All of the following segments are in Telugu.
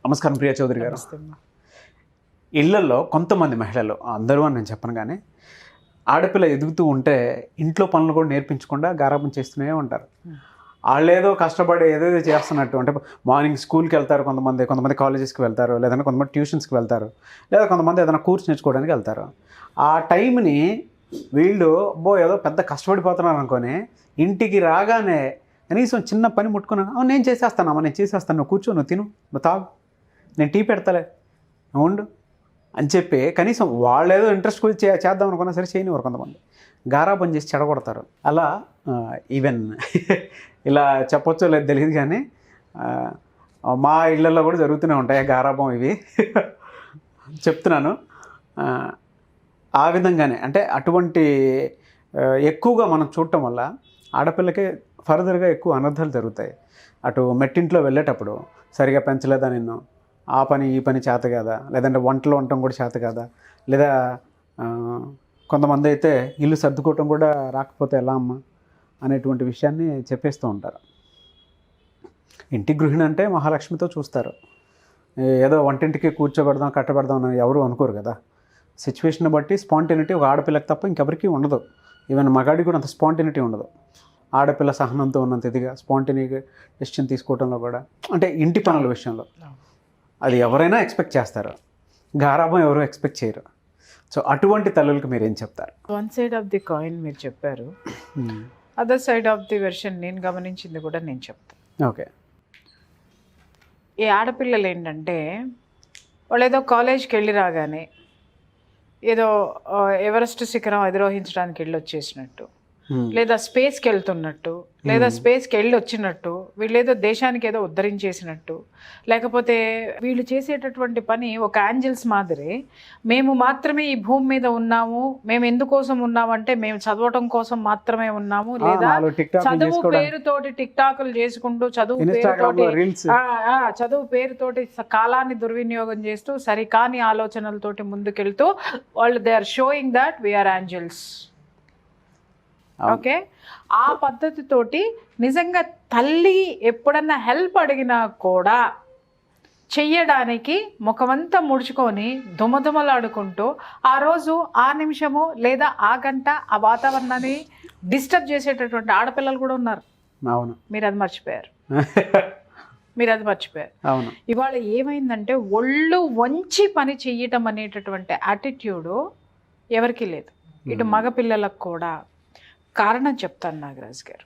నమస్కారం ప్రియా చౌదరి గారు. ఇళ్లలో కొంతమంది మహిళలు, అందరూ అని నేను చెప్పను కానీ, ఆడపిల్ల ఎదుగుతూ ఉంటే ఇంట్లో పనులు కూడా నేర్పించకుండా గారాబం చేస్తూనే ఉంటారు. వాళ్ళు ఏదో కష్టపడి ఏదేదో చేస్తున్నట్టు, అంటే మార్నింగ్ స్కూల్కి వెళ్తారు, కొంతమంది కాలేజెస్కి వెళ్తారు, లేదంటే కొంతమంది ట్యూషన్స్కి వెళ్తారు, లేదా కొంతమంది ఏదైనా కోర్స్ నేర్చుకోవడానికి వెళ్తారు. ఆ టైంని వీళ్ళు ఏదో పెద్ద కష్టపడిపోతున్నారు అనుకొని ఇంటికి రాగానే కనీసం చిన్న పని ముట్టుకున్నా, నేను చేసేస్తానమ్మా, నేను చేసేస్తాను, నువ్వు కూర్చో, నువ్వు తిను, నువ్వు తాగు, నేను టీ పెడతలే, నువ్వు ఉండు అని చెప్పి కనీసం వాళ్ళు ఏదో ఇంట్రెస్ట్ కూడా చేద్దాం అనుకున్నా సరే చేయనివారు. కొంతమంది గారాబం చేసి చెడగొడతారు. అలా ఈవెన్ ఇలా చెప్పొచ్చో లేదు తెలియదు కానీ మా ఇళ్ళల్లో కూడా జరుగుతూనే ఉంటాయి గారాబం ఇవి. చెప్తున్నాను. ఆ విధంగానే అంటే అటువంటి ఎక్కువగా మనం చూడటం వల్ల ఆడపిల్లకే ఫర్దర్గా ఎక్కువ అనర్థాలు జరుగుతాయి. అటు మెట్టింట్లో వెళ్ళేటప్పుడు సరిగా పెంచలేదా నిన్ను, ఆ పని ఈ పని చేత కాదా, లేదంటే వంటలు వండటం కూడా చేత కాదా, లేదా కొంతమంది అయితే ఇల్లు సర్దుకోవటం కూడా రాకపోతే ఎలా అమ్మా అనేటువంటి విషయాన్ని చెప్పేస్తూ ఉంటారు. ఇంటి గృహిణి అంటే మహాలక్ష్మితో చూస్తారు. ఏదో వంటింటికి కూర్చోబెడదాం కట్టబెడదాం అని ఎవరు అనుకోరు కదా. సిచ్యువేషన్ బట్టి స్పాంటేనిటీ ఒక ఆడపిల్లకి తప్ప ఇంకెవరికి ఉండదు. ఈవెన్ మగాడికి కూడా అంత స్పాంటేనిటీ ఉండదు. ఆడపిల్ల సహనంతో ఉన్నంత ఇదిగా స్పాంటేనియస్గా డెసిషన్ తీసుకోవడంలో కూడా, అంటే ఇంటి పనుల విషయంలో అది ఎవరైనా ఎక్స్పెక్ట్ చేస్తారు, గారాబం ఎవరు ఎక్స్పెక్ట్ చేయరు. సో అటువంటి తల్లులకు మీరు ఏం చెప్తారు? One side of the coin మీరు చెప్పారు, other side of the version నేను గమనించింది కూడా నేను చెప్తాను. ఓకే. ఈ ఆడపిల్లలు ఏంటంటే వాళ్ళు ఏదో కాలేజ్కి వెళ్ళి రాగానే ఏదో ఎవరెస్ట్ శిఖరం అధిరోహించడానికి వెళ్ళి వచ్చేసినట్టు, లేదా స్పేస్కి వెళ్తున్నట్టు, లేదా స్పేస్కి వెళ్ళి వచ్చినట్టు, వీళ్ళు ఏదో దేశానికి ఏదో ఉద్ధరించేసినట్టు, లేకపోతే వీళ్ళు చేసేటటువంటి పని ఒక యాంజల్స్ మాదిరి, మేము మాత్రమే ఈ భూమి మీద ఉన్నాము, మేము ఎందుకోసం ఉన్నామంటే మేము చదవటం కోసం మాత్రమే ఉన్నాము, లేదా చదువు పేరుతోటి టిక్ టాకులు చేసుకుంటూ చదువు పేరుతోటి కాలాన్ని దుర్వినియోగం చేస్తూ సరికాని ఆలోచనలతోటి ముందుకెళ్తూ వాళ్ళు they are showing that we are angels. Okay, ఆ పద్ధతితోటి నిజంగా తల్లి ఎప్పుడన్నా హెల్ప్ అడిగినా కూడా చెయ్యడానికి ముఖమంతా ముడుచుకొని దుమదుమలాడుకుంటూ ఆ రోజు ఆ నిమిషము లేదా ఆ గంట ఆ వాతావరణాన్ని డిస్టర్బ్ చేసేటటువంటి ఆడపిల్లలు కూడా ఉన్నారు. అవును, మీరు అది మర్చిపోయారు. అవును. ఇవాళ ఏమైందంటే ఒళ్ళు వంచి పని చెయ్యటం అనేటటువంటి యాటిట్యూడు ఎవరికి లేదు, ఇటు మగపిల్లలకు కూడా. కారణం చెప్తాను నాగరాజ్ గారు.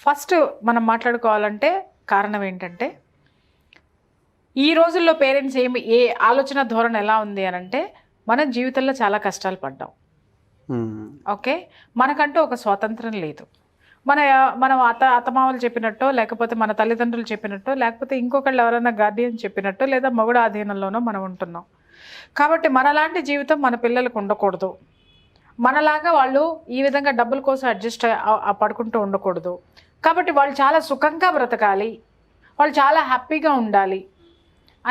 ఫస్ట్ మనం మాట్లాడుకోవాలంటే కారణం ఏంటంటే, ఈ రోజుల్లో పేరెంట్స్ ఏ ఆలోచన ధోరణి ఎలా ఉంది అని అంటే, మన జీవితంలో చాలా కష్టాలు పడ్డాం. ఓకే, మనకంటూ ఒక స్వాతంత్రం లేదు. మనం అత్తమామలు చెప్పినట్టో, లేకపోతే మన తల్లిదండ్రులు చెప్పినట్టో, లేకపోతే ఇంకొకళ్ళు ఎవరైనా గార్డియన్ చెప్పినట్టో, లేదా మొగుడు ఆధీనంలోనో మనం ఉంటున్నాం. కాబట్టి మనలాంటి జీవితం మన పిల్లలకు ఉండకూడదు. మనలాగా వాళ్ళు ఈ విధంగా డబ్బుల కోసం అడ్జస్ట్ పడుకుంటూ ఉండకూడదు. కాబట్టి వాళ్ళు చాలా సుఖంగా బ్రతకాలి, వాళ్ళు చాలా హ్యాపీగా ఉండాలి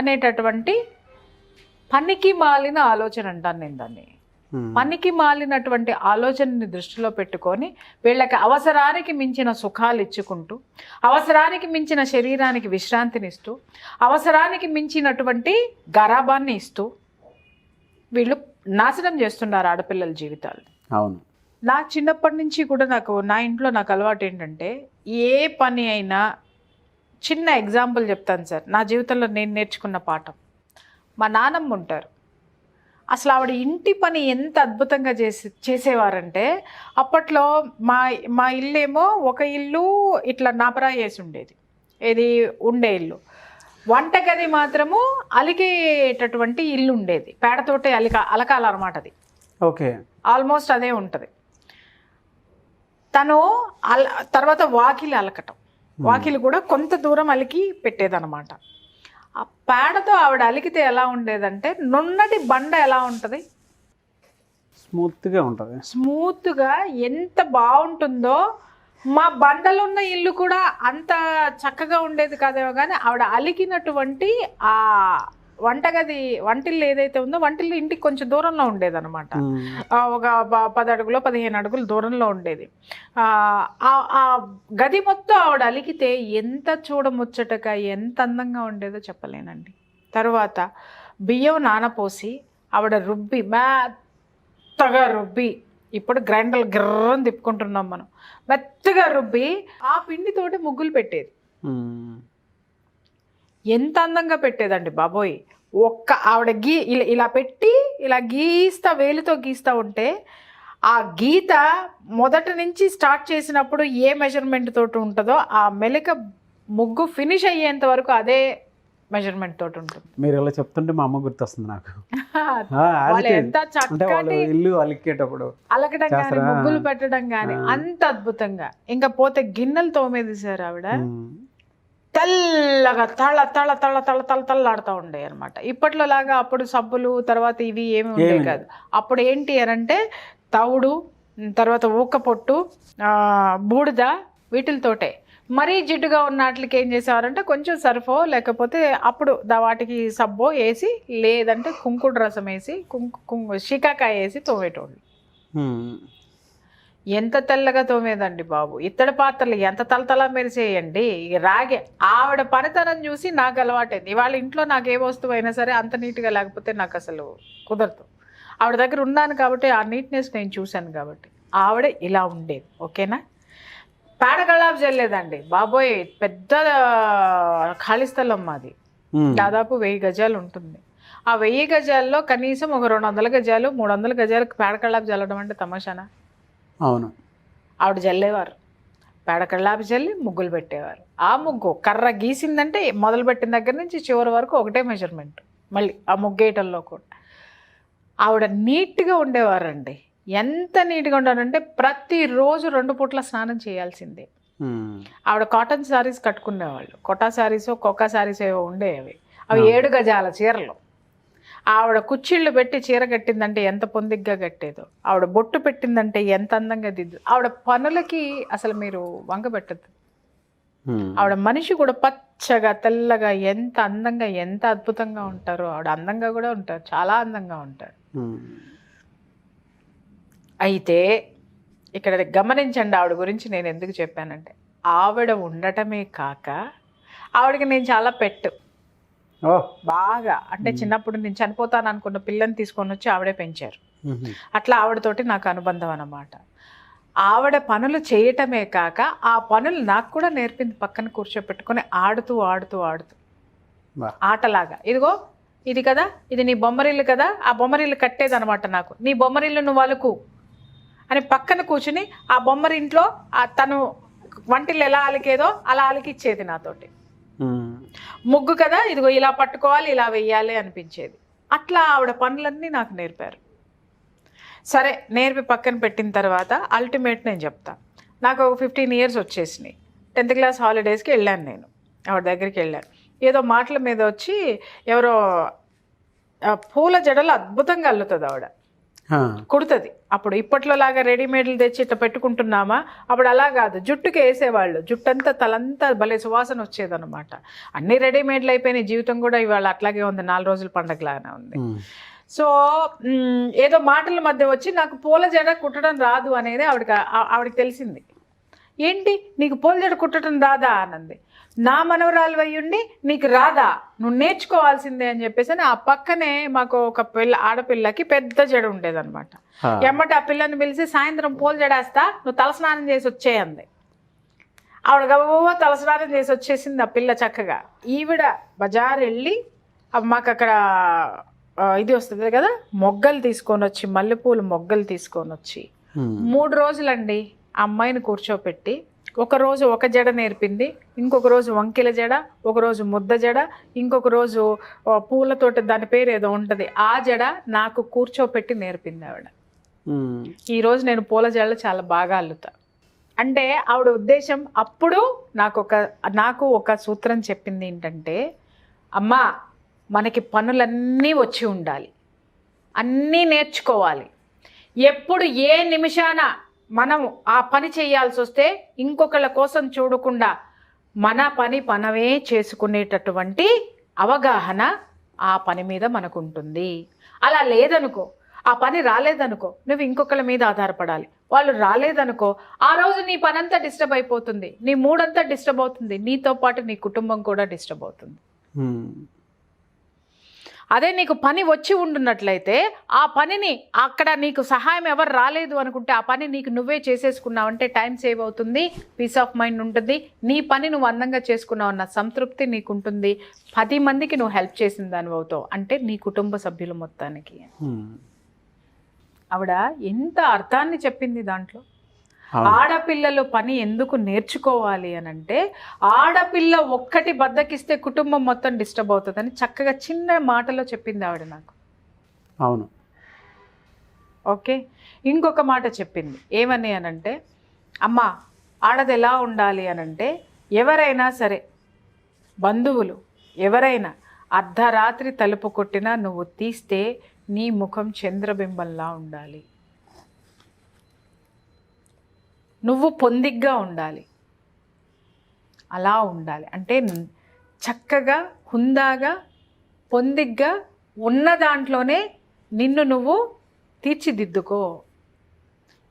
అనేటటువంటి పనికి మాలిన ఆలోచన అంటాను నేను దాన్ని. పనికి మాలినటువంటి ఆలోచనని దృష్టిలో పెట్టుకొని వీళ్ళకి అవసరానికి మించిన సుఖాలు ఇచ్చుకుంటూ, అవసరానికి మించిన శరీరానికి విశ్రాంతినిస్తూ, అవసరానికి మించినటువంటి గరాబాన్ని ఇస్తూ వీళ్ళు నాశనం చేస్తున్నారు ఆడపిల్లల జీవితాలు. అవును. నా చిన్నప్పటి నుంచి కూడా నా ఇంట్లో నాకు అలవాటు ఏంటంటే, ఏ పని అయినా చిన్న ఎగ్జాంపుల్ చెప్తాను సార్. నా జీవితంలో నేను నేర్చుకున్న పాఠం, మా నాన్నమ్మ ఉంటారు. అసలు ఆవిడ ఇంటి పని ఎంత అద్భుతంగా చేసేవారంటే, అప్పట్లో మా ఇల్లేమో ఒక ఇల్లు ఇట్లా నాపరా వేసి ఉండేది, ఏది ఉండే ఇల్లు. వంటగది మాత్రము అలికేటటువంటి ఇల్లు ఉండేది, పేడతోటి అలకాలన్నమాట. అది ఓకే, ఆల్మోస్ట్ అదే ఉంటుంది. తను తర్వాత వాకిలి అలకటం, వాకిలి కూడా కొంత దూరం అలికి పెట్టేదన్నమాట. ఆ పేడతో ఆవిడ అలికితే ఎలా ఉండేదంటే, నున్నటి బండ ఎలా ఉంటుంది, స్మూత్గా ఎంత బాగుంటుందో, మా బండలో ఉన్న ఇల్లు కూడా అంత చక్కగా ఉండేది కాదేమో, కానీ ఆవిడ అలికినటువంటి ఆ వంటిల్లు ఏదైతే ఉందో వంటిల్లు ఇంటికి కొంచెం దూరంలో ఉండేదన్నమాట. ఒక 10 అడుగులో 15 అడుగులు దూరంలో ఉండేది. ఆ గది మొత్తం ఆవిడ అలికితే ఎంత చూడముచ్చటగా ఎంత అందంగా ఉండేదో చెప్పలేనండి. తర్వాత బియ్యం నానపోసి ఆవిడ రుబ్బి మెత్తగా రుబ్బి, ఇప్పుడు గ్రైండర్లు గిర్రని తిప్పుకుంటున్నాం మనం, మెత్తగా రుబ్బి ఆ పిండితోటి ముగ్గులు పెట్టేది. ఎంత అందంగా పెట్టేదండి బాబోయ్. ఆవిడ ఇలా పెట్టి ఇలా వేలితో గీస్తా ఉంటే ఆ గీత మొదటి నుంచి స్టార్ట్ చేసినప్పుడు ఏ మెజర్మెంట్ తోటి ఉంటుందో ఆ మెలిక ముగ్గు ఫినిష్ అయ్యేంత వరకు అదే మెజర్మెంట్ తోటి ఉంటుంది. మీరు ఇలా చెప్తుంటే మా అమ్మ గుర్తొస్తుంది నాకు. ఎంత చక్కటి ఇల్లు అలికేటప్పుడు అలకడం కానీ ముగ్గులు పెట్టడం కానీ అంత అద్భుతంగా. ఇంకా పోతే గిన్నెలు తోమేది సార్ ఆవిడ, తెల్లగా తళ్ళాడుతూ ఉండే అనమాట. ఇప్పట్లో లాగా అప్పుడు సబ్బులు తర్వాత ఇవి ఏమి ఉండే కాదు. అప్పుడు ఏంటి అనంటే తవుడు, తర్వాత ఊక పొట్టు, బూడిద, వీటితోటే. మరీ జిడ్డుగా ఉన్న వాటికి ఏం చేసేవారంటే కొంచెం సర్ఫో లేకపోతే అప్పుడు వాటికి సబ్బో వేసి, లేదంటే కుంకుడు రసం వేసి, షికాకాయ వేసి తోమేటోళ్ళు. ఎంత తెల్లగా తోమేదండి బాబు. ఇత్తడి పాత్రలు ఎంత తలతల మెరిసేయండి. రాగే ఆవిడ పనితనం చూసి నాకు అలవాటైంది. వాళ్ళ ఇంట్లో నాకు ఏ వస్తువు అయినా సరే అంత నీట్గా లేకపోతే నాకు అసలు కుదరదు. ఆవిడ దగ్గర ఉన్నాను కాబట్టి ఆ నీట్నెస్ నేను చూశాను కాబట్టి ఆవిడ ఇలా ఉండేది. ఓకేనా. పేడ కళ్ళాపు చల్లేదండి బాబోయ్. పెద్ద ఖాళీ స్థలం మాది, దాదాపు 1000 గజాలు ఉంటుంది. ఆ 1000 గజాల్లో కనీసం ఒక 200 గజాలు 300 గజాలకు పేడ కళ్ళాపు చల్లడం అంటే తమాషానా? అవును. ఆవిడ జల్లేవారు, పేడ కళ్ళాపు చల్లి ముగ్గులు పెట్టేవారు. ఆ ముగ్గు కర్ర గీసిందంటే మొదలుపెట్టిన దగ్గర నుంచి చివరి వరకు ఒకటే మెజర్మెంట్. మళ్ళీ ఆ ముగ్గేయటంలో కూడా ఆవిడ నీట్గా ఉండేవారండి. ఎంత నీట్గా ఉండాలంటే ప్రతిరోజు 2 పూట్ల స్నానం చేయాల్సిందే. ఆవిడ cotton saris కట్టుకునేవాళ్ళు. Quota శారీసో cocoa saris ఏవో ఉండేవి. అవి 7 గజాల చీరలు. ఆవిడ కుచ్చిళ్ళు పెట్టి చీర కట్టిందంటే ఎంత పొందిగ్గా కట్టేదో. ఆవిడ బొట్టు పెట్టిందంటే ఎంత అందంగా దిద్దు. ఆవిడ పనులకి అసలు మీరు వంక పెట్టద్దు. ఆవిడ మనిషి కూడా పచ్చగా తెల్లగా ఎంత అందంగా ఎంత అద్భుతంగా ఉంటారో. ఆవిడ అందంగా కూడా ఉంటారు, చాలా అందంగా ఉంటారు. అయితే ఇక్కడ గమనించండి ఆవిడ గురించి నేను ఎందుకు చెప్పానంటే, ఆవిడ ఉండటమే కాక ఆవిడకి నేను చాలా పెట్టు బాగా, అంటే చిన్నప్పుడు నేను చనిపోతాను అనుకున్న పిల్లని తీసుకొని వచ్చి ఆవిడే పెంచారు. అట్లా ఆవిడతోటి నాకు అనుబంధం అన్నమాట. ఆవిడ పనులు చేయటమే కాక ఆ పనులు నాకు కూడా నేర్పింది. పక్కన కూర్చోపెట్టుకొని ఆడుతూ ఆడుతూ ఆడుతూ ఆటలాగా, ఇదిగో ఇది కదా, ఇది నీ బొమ్మరిల్లు కదా, ఆ బొమ్మరిల్లు కట్టేదనమాట నాకు. నీ బొమ్మరిల్లు నువ్వు అలుకు అని పక్కన కూర్చుని ఆ బొమ్మరింట్లో తను వంటిల్లు ఎలా అలికేదో అలా అలికిచ్చేది నాతోటి. ముగ్గు కదా, ఇదిగో ఇలా పట్టుకోవాలి, ఇలా వెయ్యాలి అనిపించేది. అట్లా ఆవిడ పనులన్నీ నాకు నేర్పారు. సరే నేర్పి పక్కన పెట్టిన తర్వాత అల్టిమేట్ నేను చెప్తా. నాకు ఒక 15 years వచ్చేసినాయి. 10th class హాలిడేస్కి వెళ్ళాను నేను. ఆవిడ దగ్గరికి వెళ్ళాను. ఏదో మాటల మీద వచ్చి ఎవరో పూల జడలు అద్భుతంగా అల్లుతుంది ఆవిడ, కుడుతుంది. అప్పుడు ఇప్పట్లో లాగా రెడీమేడ్లు తెచ్చి ఇట్లా పెట్టుకుంటున్నామా, అప్పుడు అలా కాదు, జుట్టుకి వేసేవాళ్ళు. జుట్టంతా తలంతా భలే సువాసన వచ్చేదన్నమాట. అన్ని రెడీమేడ్లు అయిపోయినాయి. జీవితం కూడా ఇవాళ అట్లాగే ఉంది, 4 రోజుల పండగలాగానే ఉంది. సో ఏదో మాటల మధ్య వచ్చి నాకు పూల జడ కుట్టడం రాదు అనేది ఆవిడకి తెలిసింది. ఏంటి నీకు పూల జడ కుట్టడం రాదా అన్నది. నా మనవరాలు అయ్యుండి నీకు రాదా, నువ్వు నేర్చుకోవాల్సిందే అని చెప్పేసి ఆ పక్కనే మాకు ఒక ఆడపిల్లకి పెద్ద జడ ఉండేదన్నమాట. ఎమ్మటి ఆ పిల్లని పిలిచి సాయంత్రం పూల జడేస్తా, నువ్వు తలస్నానం చేసి వచ్చేయంది. ఆవిడ గవ్వ తలస్నానం చేసి వచ్చేసింది ఆ పిల్ల చక్కగా. ఈవిడ బజార్ వెళ్ళి మాకు అక్కడ ఇది వస్తుంది కదా, మొగ్గలు తీసుకొని వచ్చి, మల్లెపూలు మొగ్గలు తీసుకొని వచ్చి 3 రోజులండి ఆ అమ్మాయిని కూర్చోపెట్టి, ఒకరోజు ఒక జడ నేర్పింది, ఇంకొక రోజు వంకిల జడ, ఒకరోజు ముద్ద జడ, ఇంకొక రోజు పూలతోటి దాని పేరు ఏదో ఉంటుంది ఆ జడ నాకు కూర్చోపెట్టి నేర్పింది ఆవిడ. ఈరోజు నేను పూల జడలు చాలా బాగా అల్లుతా. అంటే ఆవిడ ఉద్దేశం అప్పుడు నాకు ఒక సూత్రం చెప్పింది ఏంటంటే, అమ్మా మనకి పనులన్నీ వచ్చి ఉండాలి, అన్నీ నేర్చుకోవాలి. ఎప్పుడు ఏ నిమిషాన మనం ఆ పని చేయాల్సి వస్తే ఇంకొకళ్ళ కోసం చూడకుండా మన పని మనమే చేసుకునేటటువంటి అవగాహన ఆ పని మీద మనకు ఉంటుంది. అలా లేదనుకో, ఆ పని రాలేదనుకో, నువ్వు ఇంకొకళ్ళ మీద ఆధారపడాలి. వాళ్ళు రాలేదనుకో, ఆ రోజు నీ పనంతా డిస్టర్బ్ అయిపోతుంది, నీ మూడంతా డిస్టర్బ్ అవుతుంది, నీతో పాటు నీ కుటుంబం కూడా డిస్టర్బ్ అవుతుంది. అదే నీకు పని వచ్చి ఉండున్నట్లయితే ఆ పనిని అక్కడ నీకు సహాయం ఎవరు రాలేదు అనుకుంటే ఆ పని నీకు నువ్వే చేసేసుకున్నావు అంటే టైం సేవ్ అవుతుంది, పీస్ ఆఫ్ మైండ్ ఉంటుంది, నీ పని నువ్వు అందంగా చేసుకున్నావు అన్న సంతృప్తి నీకు ఉంటుంది, 10 మందికి నువ్వు హెల్ప్ చేసిన దాని అవుతావు, అంటే నీ కుటుంబ సభ్యులు మొత్తానికి. ఆవిడ ఎంత అర్థాన్ని చెప్పింది దాంట్లో. ఆడపిల్లలు పని ఎందుకు నేర్చుకోవాలి అని అంటే, ఆడపిల్ల ఒక్కటి బద్దకిస్తే కుటుంబం మొత్తం డిస్టర్బ్ అవుతుందని చక్కగా చిన్న మాటలో చెప్పింది ఆవిడ నాకు. అవును. ఓకే, ఇంకొక మాట చెప్పింది ఏమని అనంటే, అమ్మ ఆడది ఎలా ఉండాలి అనంటే, ఎవరైనా సరే బంధువులు ఎవరైనా అర్ధరాత్రి తలుపు కొట్టినా నువ్వు తీస్తే నీ ముఖం చంద్రబింబంలా ఉండాలి, నువ్వు పొందిగ్గా ఉండాలి, అలా ఉండాలి. అంటే చక్కగా హుందాగా పొందిగ్గా ఉన్న దాంట్లోనే నిన్ను నువ్వు తీర్చిదిద్దుకో.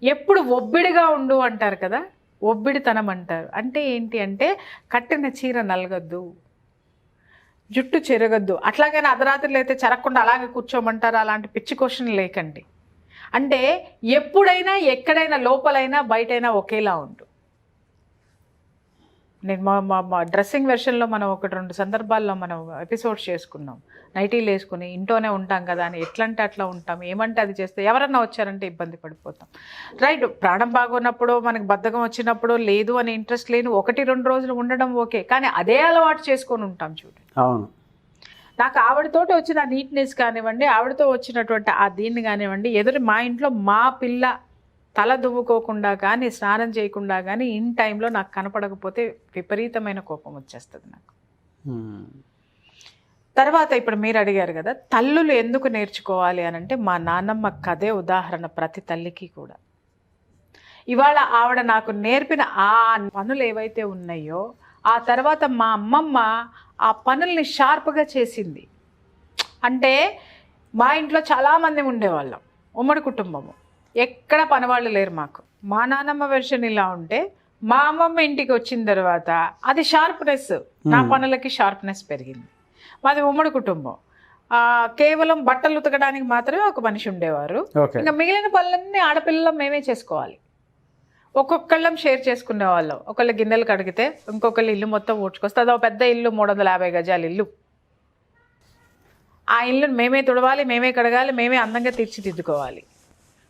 ఎప్పుడు ఒబ్బిడిగా ఉండు అంటారు కదా, ఒబ్బిడితనం అంటారు. అంటే ఏంటి అంటే, కట్టిన చీర నలగద్దు, జుట్టు చెరగద్దు. అట్లాగైనా అర్ధరాత్రులు అయితే చెరగకుండా అలాగే కూర్చోమంటారు. అలాంటి పిచ్చి క్వశ్చన్ లేకండి. అంటే ఎప్పుడైనా ఎక్కడైనా లోపలైనా బయటైనా ఒకేలా ఉండు. నేను మా డ్రెస్సింగ్ వెర్షన్లో మనం 1-2 సందర్భాల్లో మనం ఎపిసోడ్స్ చేసుకున్నాం. నైటీలు వేసుకుని ఇంట్లోనే ఉంటాం కదా అని ఎట్లంటే అట్లా ఉంటాం, ఏమంటే అది చేస్తే ఎవరన్నా వచ్చారంటే ఇబ్బంది పడిపోతాం. రైట్, ప్రాణం బాగున్నప్పుడు మనకు బద్ధకం వచ్చినప్పుడు లేదు అని ఇంట్రెస్ట్ లేని 1-2 రోజులు ఉండడం ఓకే, కానీ అదే అలవాటు చేసుకొని ఉంటాం చూడండి. అవును. నాకు ఆవిడతోటి వచ్చిన నీట్నెస్ కానివ్వండి, ఆవిడతో వచ్చినటువంటి ఆ దీన్ని కానివ్వండి, మా ఇంట్లో మా పిల్ల తల దువ్వుకోకుండా కానీ స్నానం చేయకుండా కానీ ఇన్ టైంలో నాకు కనపడకపోతే విపరీతమైన కోపం వచ్చేస్తుంది నాకు. తర్వాత ఇప్పుడు మీరు అడిగారు కదా, తల్లులు ఎందుకు నేర్చుకోవాలి అని అంటే, మా నాన్నమ్మ కథే ఉదాహరణ ప్రతి తల్లికి కూడా. ఇవాళ ఆవిడ నాకు నేర్పిన ఆ పనులు ఏవైతే ఉన్నాయో, ఆ తర్వాత మా అమ్మమ్మ ఆ పనుల్ని షార్ప్గా చేసింది. అంటే మా ఇంట్లో చాలామంది ఉండేవాళ్ళం, ఉమ్మడి కుటుంబము, ఎక్కడ పనివాళ్ళు లేరు మాకు. మా నాన్నమ్మ వెర్షన్ ఇలా ఉంటే, మా అమ్మమ్మ ఇంటికి వచ్చిన తర్వాత అది షార్ప్నెస్, నా పనులకి షార్ప్నెస్ పెరిగింది. మాది ఉమ్మడి కుటుంబం, కేవలం బట్టలు ఉతకడానికి మాత్రమే ఒక మనిషి ఉండేవారు. ఇంకా మిగిలిన పనులన్నీ ఆడపిల్లలు మేమే చేసుకోవాలి. ఒక్కొక్కళ్ళం షేర్ చేసుకునే వాళ్ళం. ఒకళ్ళు గిన్నెలు కడిగితే ఇంకొకళ్ళు ఇల్లు మొత్తం ఊడ్చుకొస్తే, అదో పెద్ద ఇల్లు, 350 గజాల ఇల్లు. ఆ ఇల్లుని మేమే తుడవాలి, మేమే కడగాలి, మేమే అందంగా తీర్చిదిద్దుకోవాలి.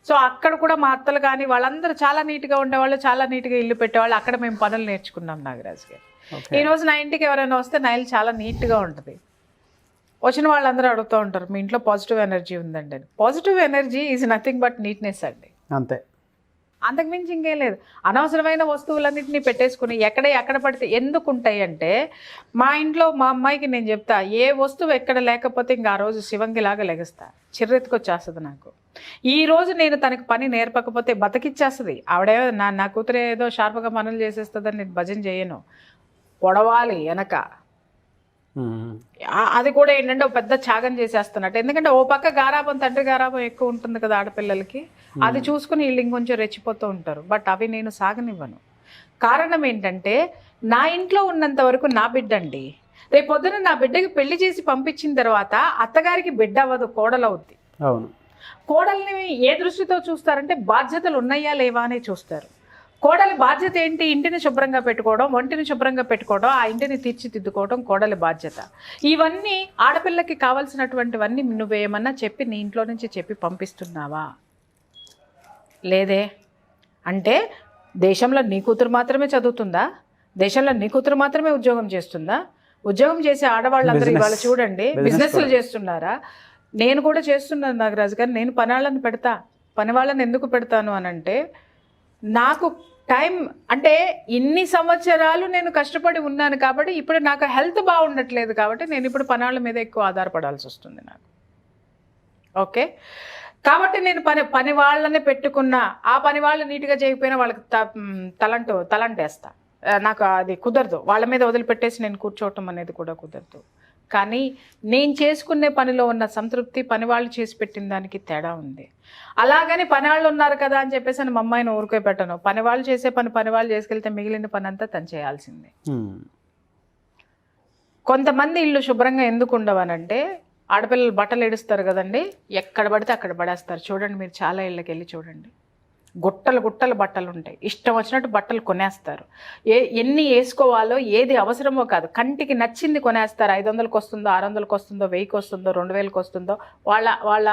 సో అక్కడ కూడా మా అత్తలు కానీ వాళ్ళందరూ చాలా నీట్గా ఉండేవాళ్ళు, చాలా నీట్గా ఇల్లు పెట్టేవాళ్ళు. అక్కడ మేము పనులు నేర్చుకున్నాం నాగరాజు గారు. ఈరోజు నా ఇంటికి ఎవరైనా వస్తే నా ఇల్లు చాలా నీట్గా ఉంటుంది. వచ్చిన వాళ్ళందరూ అడుగుతూ ఉంటారు, మీ ఇంట్లో పాజిటివ్ ఎనర్జీ ఉందండి అని. Positive energy is nothing but neatness అండి, అంతే, అంతకుమించి ఇంకేం లేదు. అనవసరమైన వస్తువులన్నింటినీ పెట్టేసుకుని ఎక్కడ పడితే ఎందుకు ఉంటాయి అంటే, మా ఇంట్లో మా అమ్మాయికి నేను చెప్తా, ఏ వస్తువు ఎక్కడ లేకపోతే ఇంకా ఆ రోజు శివంగిలాగా లెగుస్తా, చిర్రెత్తుకొచ్చేస్తుంది నాకు. ఈ రోజు నేను తనకు పని నేర్పకపోతే బతికిచ్చేస్తుంది ఆవిడే. నా కూతురే ఏదో షార్ప్గా పనులు చేసేస్తుందని నేను భజన చేయను, పొడవాలి వెనక. అది కూడా ఏంటంటే ఒక పెద్ద త్యాగం చేసేస్తున్నట్టు. ఎందుకంటే ఓ పక్క గారాబం, తండ్రి గారాబం ఎక్కువ ఉంటుంది కదా ఆడపిల్లలకి, అది చూసుకుని వీళ్ళు ఇంకొంచెం రెచ్చిపోతూ ఉంటారు. బట్ అవి నేను సాగనివ్వను. కారణం ఏంటంటే, నా ఇంట్లో ఉన్నంత వరకు నా బిడ్డ అండి. రేపు పొద్దున నా బిడ్డకి పెళ్లి చేసి పంపించిన తర్వాత అత్తగారికి బిడ్డ అవ్వదు, కోడలవుద్ది. అవును. కోడల్ని ఏ దృష్టితో చూస్తారంటే, బాధ్యతలు ఉన్నాయా లేవా అనే చూస్తారు. కోడలి బాధ్యత ఏంటి? ఇంటిని శుభ్రంగా పెట్టుకోవడం, ఒంటిని శుభ్రంగా పెట్టుకోవడం, ఆ ఇంటిని తీర్చిదిద్దుకోవడం కోడలి బాధ్యత. ఇవన్నీ ఆడపిల్లకి కావాల్సినటువంటివన్నీ నువ్వేమన్నా చెప్పి నీ ఇంట్లో నుంచి చెప్పి పంపిస్తున్నావా? లేదే. అంటే దేశంలో నీ కూతురు మాత్రమే చదువుతుందా? దేశంలో నీ కూతురు మాత్రమే ఉద్యోగం చేస్తుందా? ఉద్యోగం చేసే ఆడవాళ్ళందరూ ఇవాళ చూడండి బిజినెస్లు చేస్తున్నారా? నేను కూడా చేస్తున్నాను నాగరాజు గారు. నేను పనాళ్ళని పెడతా. పని వాళ్ళని ఎందుకు పెడతాను అని అంటే, నాకు టైం అంటే ఇన్ని సంవత్సరాలు నేను కష్టపడి ఉన్నాను కాబట్టి, ఇప్పుడు నాకు హెల్త్ బాగుండట్లేదు కాబట్టి నేను ఇప్పుడు పనాళ్ళ మీద ఎక్కువ ఆధారపడాల్సి వస్తుంది నాకు. ఓకే, కాబట్టి నేను పని వాళ్ళనే పెట్టుకున్నా. ఆ పని వాళ్ళు నీట్గా చేయకపోయినా వాళ్ళకి తలంటేస్తా. నాకు అది కుదరదు. వాళ్ళ మీద వదిలిపెట్టేసి నేను కూర్చోవటం అనేది కూడా కుదరదు. కానీ నేను చేసుకునే పనిలో ఉన్న సంతృప్తి పని వాళ్ళు చేసి పెట్టిన దానికి తేడా ఉంది. అలాగని పని వాళ్ళు ఉన్నారు కదా అని చెప్పేసి మా అమ్మాయిని ఊరికే పెట్టను. పని వాళ్ళు చేసే పని వాళ్ళు చేసుకెళ్తే మిగిలిన పని అంతా తను చేయాల్సిందే. కొంతమంది ఇల్లు శుభ్రంగా ఎందుకు ఉండవనంటే ఆడపిల్లలు బట్టలు ఏడుస్తారు కదండి, ఎక్కడ పడితే అక్కడ పడేస్తారు. చూడండి, మీరు చాలా ఇళ్ళకి వెళ్ళి చూడండి, గుట్టలు బట్టలు ఉంటాయి, ఇష్టం వచ్చినట్టు బట్టలు కొనేస్తారు. ఎన్ని వేసుకోవాలో ఏది అవసరమో కాదు, కంటికి నచ్చింది కొనేస్తారు. 500కి వస్తుందో, 600కి వస్తుందో, 1000కి వస్తుందో, 2000కి వస్తుందో వాళ్ళ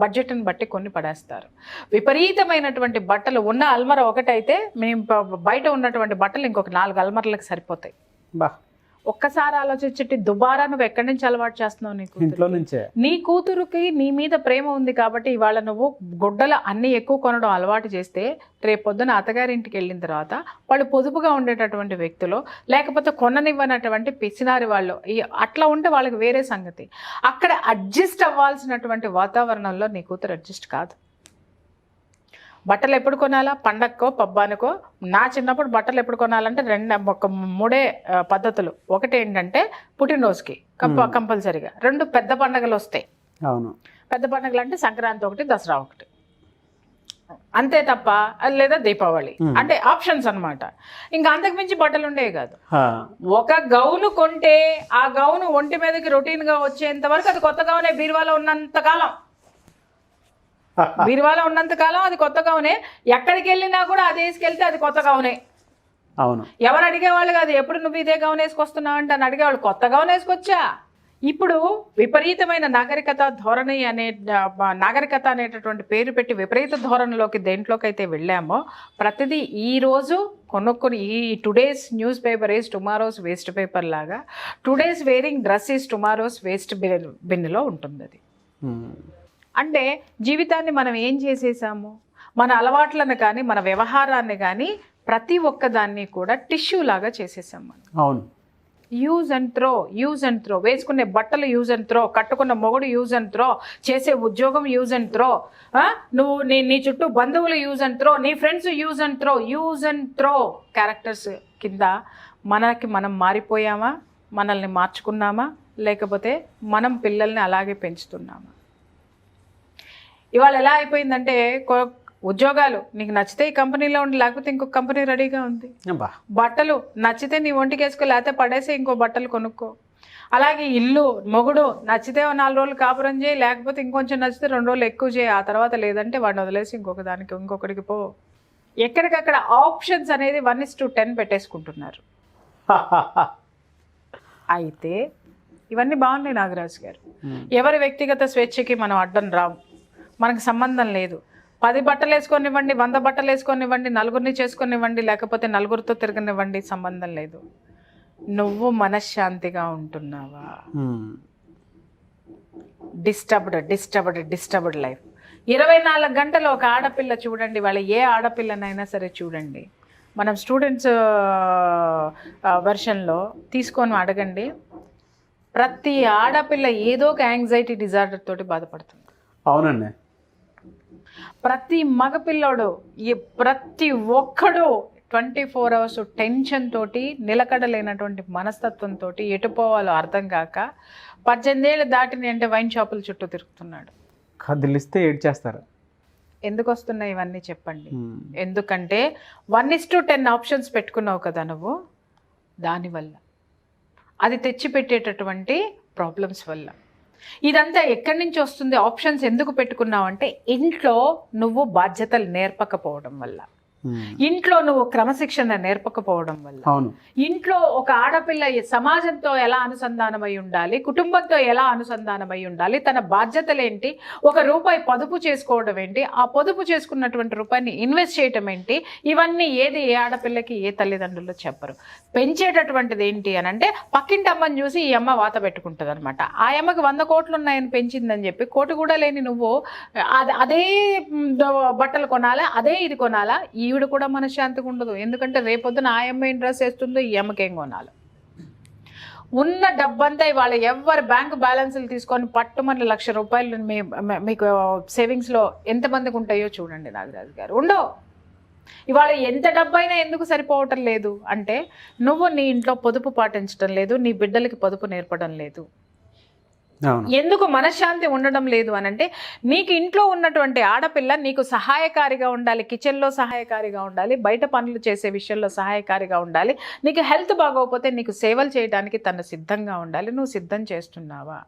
బడ్జెట్ని బట్టి కొన్ని పడేస్తారు. విపరీతమైనటువంటి బట్టలు ఉన్న అల్మర ఒకటైతే మేము బయట ఉన్నటువంటి బట్టలు ఇంకొక 4 అల్మరలకు సరిపోతాయి. ఒక్కసారి ఆలోచించి దుబారా నువ్వు ఎక్కడి నుంచి అలవాటు చేస్తున్నావు? ఇంట్లో నుంచే. నీ కూతురుకి నీ మీద ప్రేమ ఉంది కాబట్టి ఇవాళ నువ్వు గుడ్డలు అన్ని ఎక్కువ కొనడం అలవాటు చేస్తే రేపు పొద్దున అత్తగారింటికి వెళ్ళిన తర్వాత వాళ్ళు పొదుపుగా ఉండేటటువంటి వ్యక్తులు, లేకపోతే కొననివ్వనటువంటి పిసినారి వాళ్ళు, అట్లా ఉంటే వాళ్ళకి వేరే సంగతి. అక్కడ అడ్జస్ట్ అవ్వాల్సినటువంటి వాతావరణంలో నీ కూతురు అడ్జస్ట్ కాదు. బట్టలు ఎప్పుడు కొనాలా? పండక్కో పబ్బానికో. నా చిన్నప్పుడు బట్టలు ఎప్పుడు కొనాలంటే 3 పద్ధతులు. ఒకటి ఏంటంటే పుట్టినరోజుకి కంపల్సరీగా. 2 పెద్ద పండగలు వస్తాయి. అవును, పెద్ద పండగలు అంటే సంక్రాంతి ఒకటి, దసరా ఒకటి, అంతే తప్ప, లేదా దీపావళి, అంటే ఆప్షన్స్ అనమాట. ఇంకా అంతకుమించి బట్టలు ఉండేవి కాదు. ఒక గౌను కొంటే ఆ గౌను ఒంటి మీదకి రొటీన్గా వచ్చేంత వరకు అది కొత్త గౌనే. బీరువాలో ఉన్నంతకాలం అది కొత్త గౌనే. ఎక్కడికి వెళ్ళినా కూడా అది వేసుకెళ్తే అది కొత్త గౌనే. అవును, ఎవరు అడిగేవాళ్ళు కాదు, ఎప్పుడు నువ్వు ఇదే గౌన్ వేసుకొస్తున్నావు అంటే అని అడిగేవాళ్ళు. కొత్త గౌన్ వేసుకొచ్చా. ఇప్పుడు విపరీతమైన నాగరికత అనేటటువంటి పేరు పెట్టి విపరీత ధోరణిలోకి దేంట్లోకైతే వెళ్ళామో, ప్రతిదీ ఈరోజు కొనుక్కొని ఈ today's news paper is tomorrow's waste paper లాగా, today's wearing dress is tomorrow's waste బిన్లో ఉంటుంది అది. అంటే జీవితాన్ని మనం ఏం చేసేసాము? మన అలవాట్లను కానీ మన వ్యవహారాన్ని కానీ ప్రతి ఒక్కదాన్ని కూడా టిష్యూ లాగా చేసేసాం మనం. అవును, యూజ్ అండ్ త్రో. వేసుకునే బట్టలు యూజ్ అండ్ త్రో, కట్టుకున్న మొగుడు యూజ్ అండ్ త్రో, చేసే ఉద్యోగం యూజ్ అండ్ త్రో, నువ్వు నీ చుట్టూ బంధువులు యూజ్ అండ్ త్రో, నీ friends use and throw characters కింద మనం మారిపోయామా? మనల్ని మార్చుకున్నామా? లేకపోతే మనం పిల్లల్ని అలాగే పెంచుతున్నామా? ఇవాళ ఎలా అయిపోయిందంటే ఉద్యోగాలు నీకు నచ్చితే ఈ కంపెనీలో ఉండి, లేకపోతే ఇంకొక కంపెనీ రెడీగా ఉంది. బట్టలు నచ్చితే నీ ఒంటికి వేసుకో, లేకపోతే పడేసి ఇంకో బట్టలు కొనుక్కో. అలాగే ఇల్లు, మొగుడు నచ్చితే 4 రోజులు కాపురం చేయి, లేకపోతే ఇంకొంచెం నచ్చితే 2 రోజులు ఎక్కువ చేయి. ఆ తర్వాత లేదంటే వాడిని వదిలేసి ఇంకొకటికి పో. ఎక్కడికక్కడ ఆప్షన్స్ అనేది 1:10 పెట్టేసుకుంటున్నారు. అయితే ఇవన్నీ బాగున్నాయి నాగరాజు గారు. ఎవరి వ్యక్తిగత స్వేచ్ఛకి మనం అడ్డం రాము, మనకు సంబంధం లేదు. 10 బట్టలు వేసుకొనివ్వండి, 100 బట్టలు వేసుకొనివ్వండి, 4 చేసుకొనివ్వండి, లేకపోతే 4 తిరగనివ్వండి, సంబంధం లేదు. నువ్వు మనశ్శాంతిగా ఉంటున్నావా? Disturbed life. 24 గంటలు ఒక ఆడపిల్ల చూడండి, వాళ్ళ ఏ ఆడపిల్లనైనా సరే చూడండి, మనం స్టూడెంట్స్ వెర్షన్లో తీసుకొని అడగండి, ప్రతి ఆడపిల్ల ఏదో ఒక యాంగ్జైటీ డిజార్డర్ తోటి బాధపడుతుంది. అవునండి. ప్రతి మగపిల్లోడు, ప్రతి ఒక్కడు 24 hours టెన్షన్ తోటి, నిలకడలేనటువంటి మనస్తత్వంతో, ఎటుపోవాలో అర్థం కాక 18 ఏళ్ళు దాటిని అంటే వైన్ షాపుల చుట్టూ తిరుగుతున్నాడు. కదిలిస్తే ఏడ్చేస్తారు. ఎందుకు వస్తున్నాయి ఇవన్నీ చెప్పండి? ఎందుకంటే 1:10 ఆప్షన్స్ పెట్టుకున్నావు కదా నువ్వు, దానివల్ల, అది తెచ్చిపెట్టేటటువంటి ప్రాబ్లమ్స్ వల్ల. ఇదంతా ఎక్కడి నుంచి వస్తుంది? ఆప్షన్స్ ఎందుకు పెట్టుకున్నావు అంటే ఇంట్లో నువ్వు బాధ్యతలు నేర్పకపోవడం వల్ల, ఇంట్లో నువ్వు క్రమశిక్షణ నేర్పకపోవడం వల్ల, ఇంట్లో ఒక ఆడపిల్ల సమాజంతో ఎలా అనుసంధానమై ఉండాలి, కుటుంబంతో ఎలా అనుసంధానమై ఉండాలి, తన బాధ్యతలు ఏంటి, ₹1 పొదుపు చేసుకోవడం ఏంటి, ఆ పొదుపు చేసుకున్నటువంటి రూపాయిని ఇన్వెస్ట్ చేయటం ఏంటి, ఇవన్నీ ఏది ఏ ఆడపిల్లకి ఏ తల్లిదండ్రులు చెప్పరు. పెంచేటటువంటిది ఏంటి అని అంటే పక్కింటి అమ్మని చూసి ఈ అమ్మ వాత పెట్టుకుంటుంది అనమాట. ఆ అమ్మకి 100 కోట్లు ఉన్నాయని పెంచిందని చెప్పి, కోటి కూడా లేని నువ్వు అదే బట్టలు కొనాలా, అదే ఇది కొనాలా, ఈవిడ కూడా మనశ్శాంతిగా ఉండదు. ఎందుకంటే రేపొద్దున ఆ అమ్మాయి డ్రెస్ వేస్తుందో ఈ అమ్మకేం కొనాలి. ఉన్న డబ్బంతా ఇవాళ ఎవరు బ్యాంకు బ్యాలెన్స్లు తీసుకొని పట్టుమని ₹1,00,000 మీకు సేవింగ్స్లో ఎంతమందికి ఉంటాయో చూడండి నాగరాజు గారు. ఉండవు. ఇవాళ ఎంత డబ్బైనా ఎందుకు సరిపోవటం లేదు అంటే నువ్వు నీ ఇంట్లో పొదుపు పాటించడం లేదు, నీ బిడ్డలకి పొదుపు నేర్పడం లేదు. అవును. ఎందుకు మనశ్శాంతి ఉండడం లేదు అని అంటే, నీకు ఇంట్లో ఉన్నటువంటి ఆడపిల్ల నీకు సహాయకారిగా ఉండాలి, కిచెన్లో సహాయకారిగా ఉండాలి, బయట పనులు చేసే విషయంలో సహాయకారిగా ఉండాలి, నీకు హెల్త్ బాగోకపోతే నీకు సేవలు చేయడానికి తను సిద్ధంగా ఉండాలి. నువ్వు సిద్ధం చేస్తున్నావా?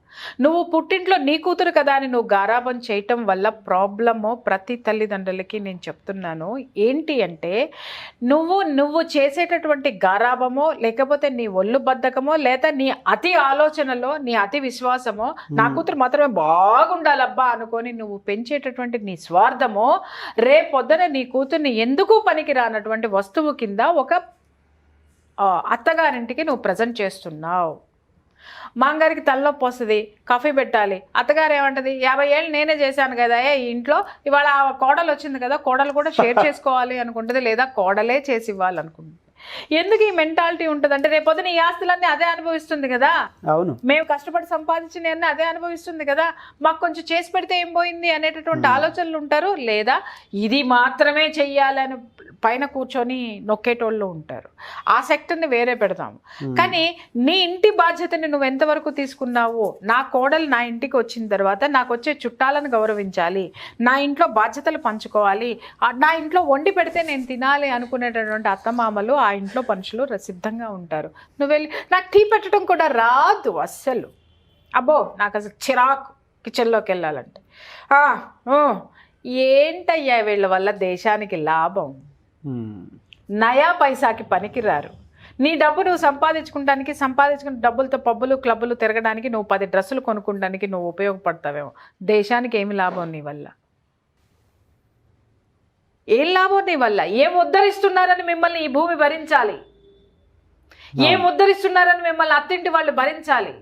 నువ్వు పుట్టింట్లో నీ కూతురు కదా అని నువ్వు గారాబం చేయటం వల్ల ప్రాబ్లము ప్రతి తల్లిదండ్రులకి నేను చెప్తున్నాను. ఏంటి అంటే, నువ్వు చేసేటటువంటి గారాబమో, లేకపోతే నీ ఒళ్ళు బద్ధకమో, లేదా నీ అతి ఆలోచనలో, నీ అతి విశ్వాసమో, నా కూతురు మాత్రమే బాగుండాలబ్బా అనుకొని నువ్వు పెంచేటటువంటి నీ స్వార్థమో, రేపొద్దున నీ కూతుర్ని ఎందుకు పనికి రానటువంటి వస్తువు కింద ఒక అత్తగారింటికి నువ్వు ప్రజెంట్ చేస్తున్నావు. మాంగారికి తలనొప్పి వస్తుంది, కాఫీ పెట్టాలి, అత్తగారు ఏమంటది, 50 ఏళ్ళు నేనే చేశాను కదా ఈ ఇంట్లో, ఇవాళ కోడలు వచ్చింది కదా, కోడలు కూడా షేర్ చేసుకోవాలి అనుకుంటుంది, లేదా కోడలే చేసి ఇవ్వాలనుకుంటుంది. ఎందుకు ఈ మెంటాలిటీ ఉంటుంది అంటే, రేపొద్దున ఈ ఆస్తులన్నీ అదే అనుభవిస్తుంది కదా, అవును, మేము కష్టపడి సంపాదించిన అదే అనుభవిస్తుంది కదా, మాకు కొంచెం చేసి పెడితే ఏం పోయింది అనేటటువంటి ఆలోచనలు ఉంటారు. లేదా ఇది మాత్రమే చెయ్యాలని పైన కూర్చొని నొక్కేటోళ్ళు ఉంటారు. ఆ సెక్టర్ని వేరే పెడతాము. కానీ నీ ఇంటి బాధ్యతని నువ్వు ఎంతవరకు తీసుకున్నావు? నా కోడలు నా ఇంటికి వచ్చిన తర్వాత నాకు వచ్చే చుట్టాలను గౌరవించాలి, నా ఇంట్లో బాధ్యతలు పంచుకోవాలి, నా ఇంట్లో వండి పెడితే నేను తినాలి అనుకునేటటువంటి అత్తమామలు, ఆ ఇంట్లో మనుషులు సిద్ధంగా ఉంటారు. నువ్వు వెళ్ళి నాకు టీ పెట్టడం కూడా రాదు అస్సలు, అబ్బో నాకు అసలు చిరాకు కిచెన్లోకి వెళ్ళాలంటే, ఏంటయ్యా వీళ్ళ వల్ల దేశానికి లాభం? నయా పైసాకి పనికిరారు. నీ డబ్బు నువ్వు సంపాదించుకున్న డబ్బులతో పబ్బులు క్లబ్బులు తిరగడానికి, నువ్వు 10 డ్రెస్సులు కొనుక్కోవడానికి నువ్వు ఉపయోగపడతావేమో. దేశానికి ఏమి లాభం నీ వల్ల? ఏం లాభం నీ వల్ల? ఏం ఉద్ధరిస్తున్నారని మిమ్మల్ని ఈ భూమి భరించాలి? ఏం ఉద్ధరిస్తున్నారని మిమ్మల్ని అత్తింటి వాళ్ళు భరించాలి?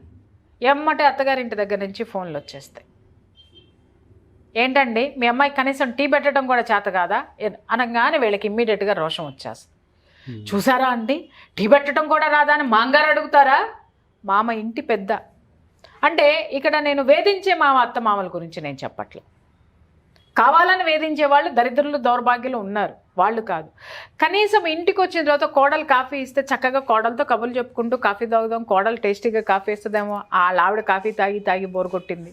ఎమ్మటే అత్తగారింటి దగ్గర నుంచి ఫోన్లు వచ్చేస్తాయి. ఏంటండి మీ అమ్మాయి కనీసం టీ పెట్టడం కూడా చేత కాదా అనగానే వీళ్ళకి ఇమ్మీడియట్గా రోషం వచ్చేస్తుంది. చూసారా అండి, టీ పెట్టడం కూడా రాదా అని మాంగారు అడుగుతారా? మామ ఇంటి పెద్ద అంటే, ఇక్కడ నేను వేధించే అత్తమామల గురించి నేను చెప్పట్లేదు. కావాలని వేధించే వాళ్ళు దరిద్రులు, దౌర్భాగ్యులు ఉన్నారు, వాళ్ళు కాదు. కనీసం ఇంటికి వచ్చిన తర్వాత కోడలు కాఫీ ఇస్తే చక్కగా కోడలతో కబుర్లు చెప్పుకుంటూ కాఫీ తాగుదాం, కోడలు టేస్టీగా కాఫీ ఇస్తుందేమో, ఆవిడ కాఫీ తాగి బోరు కొట్టింది.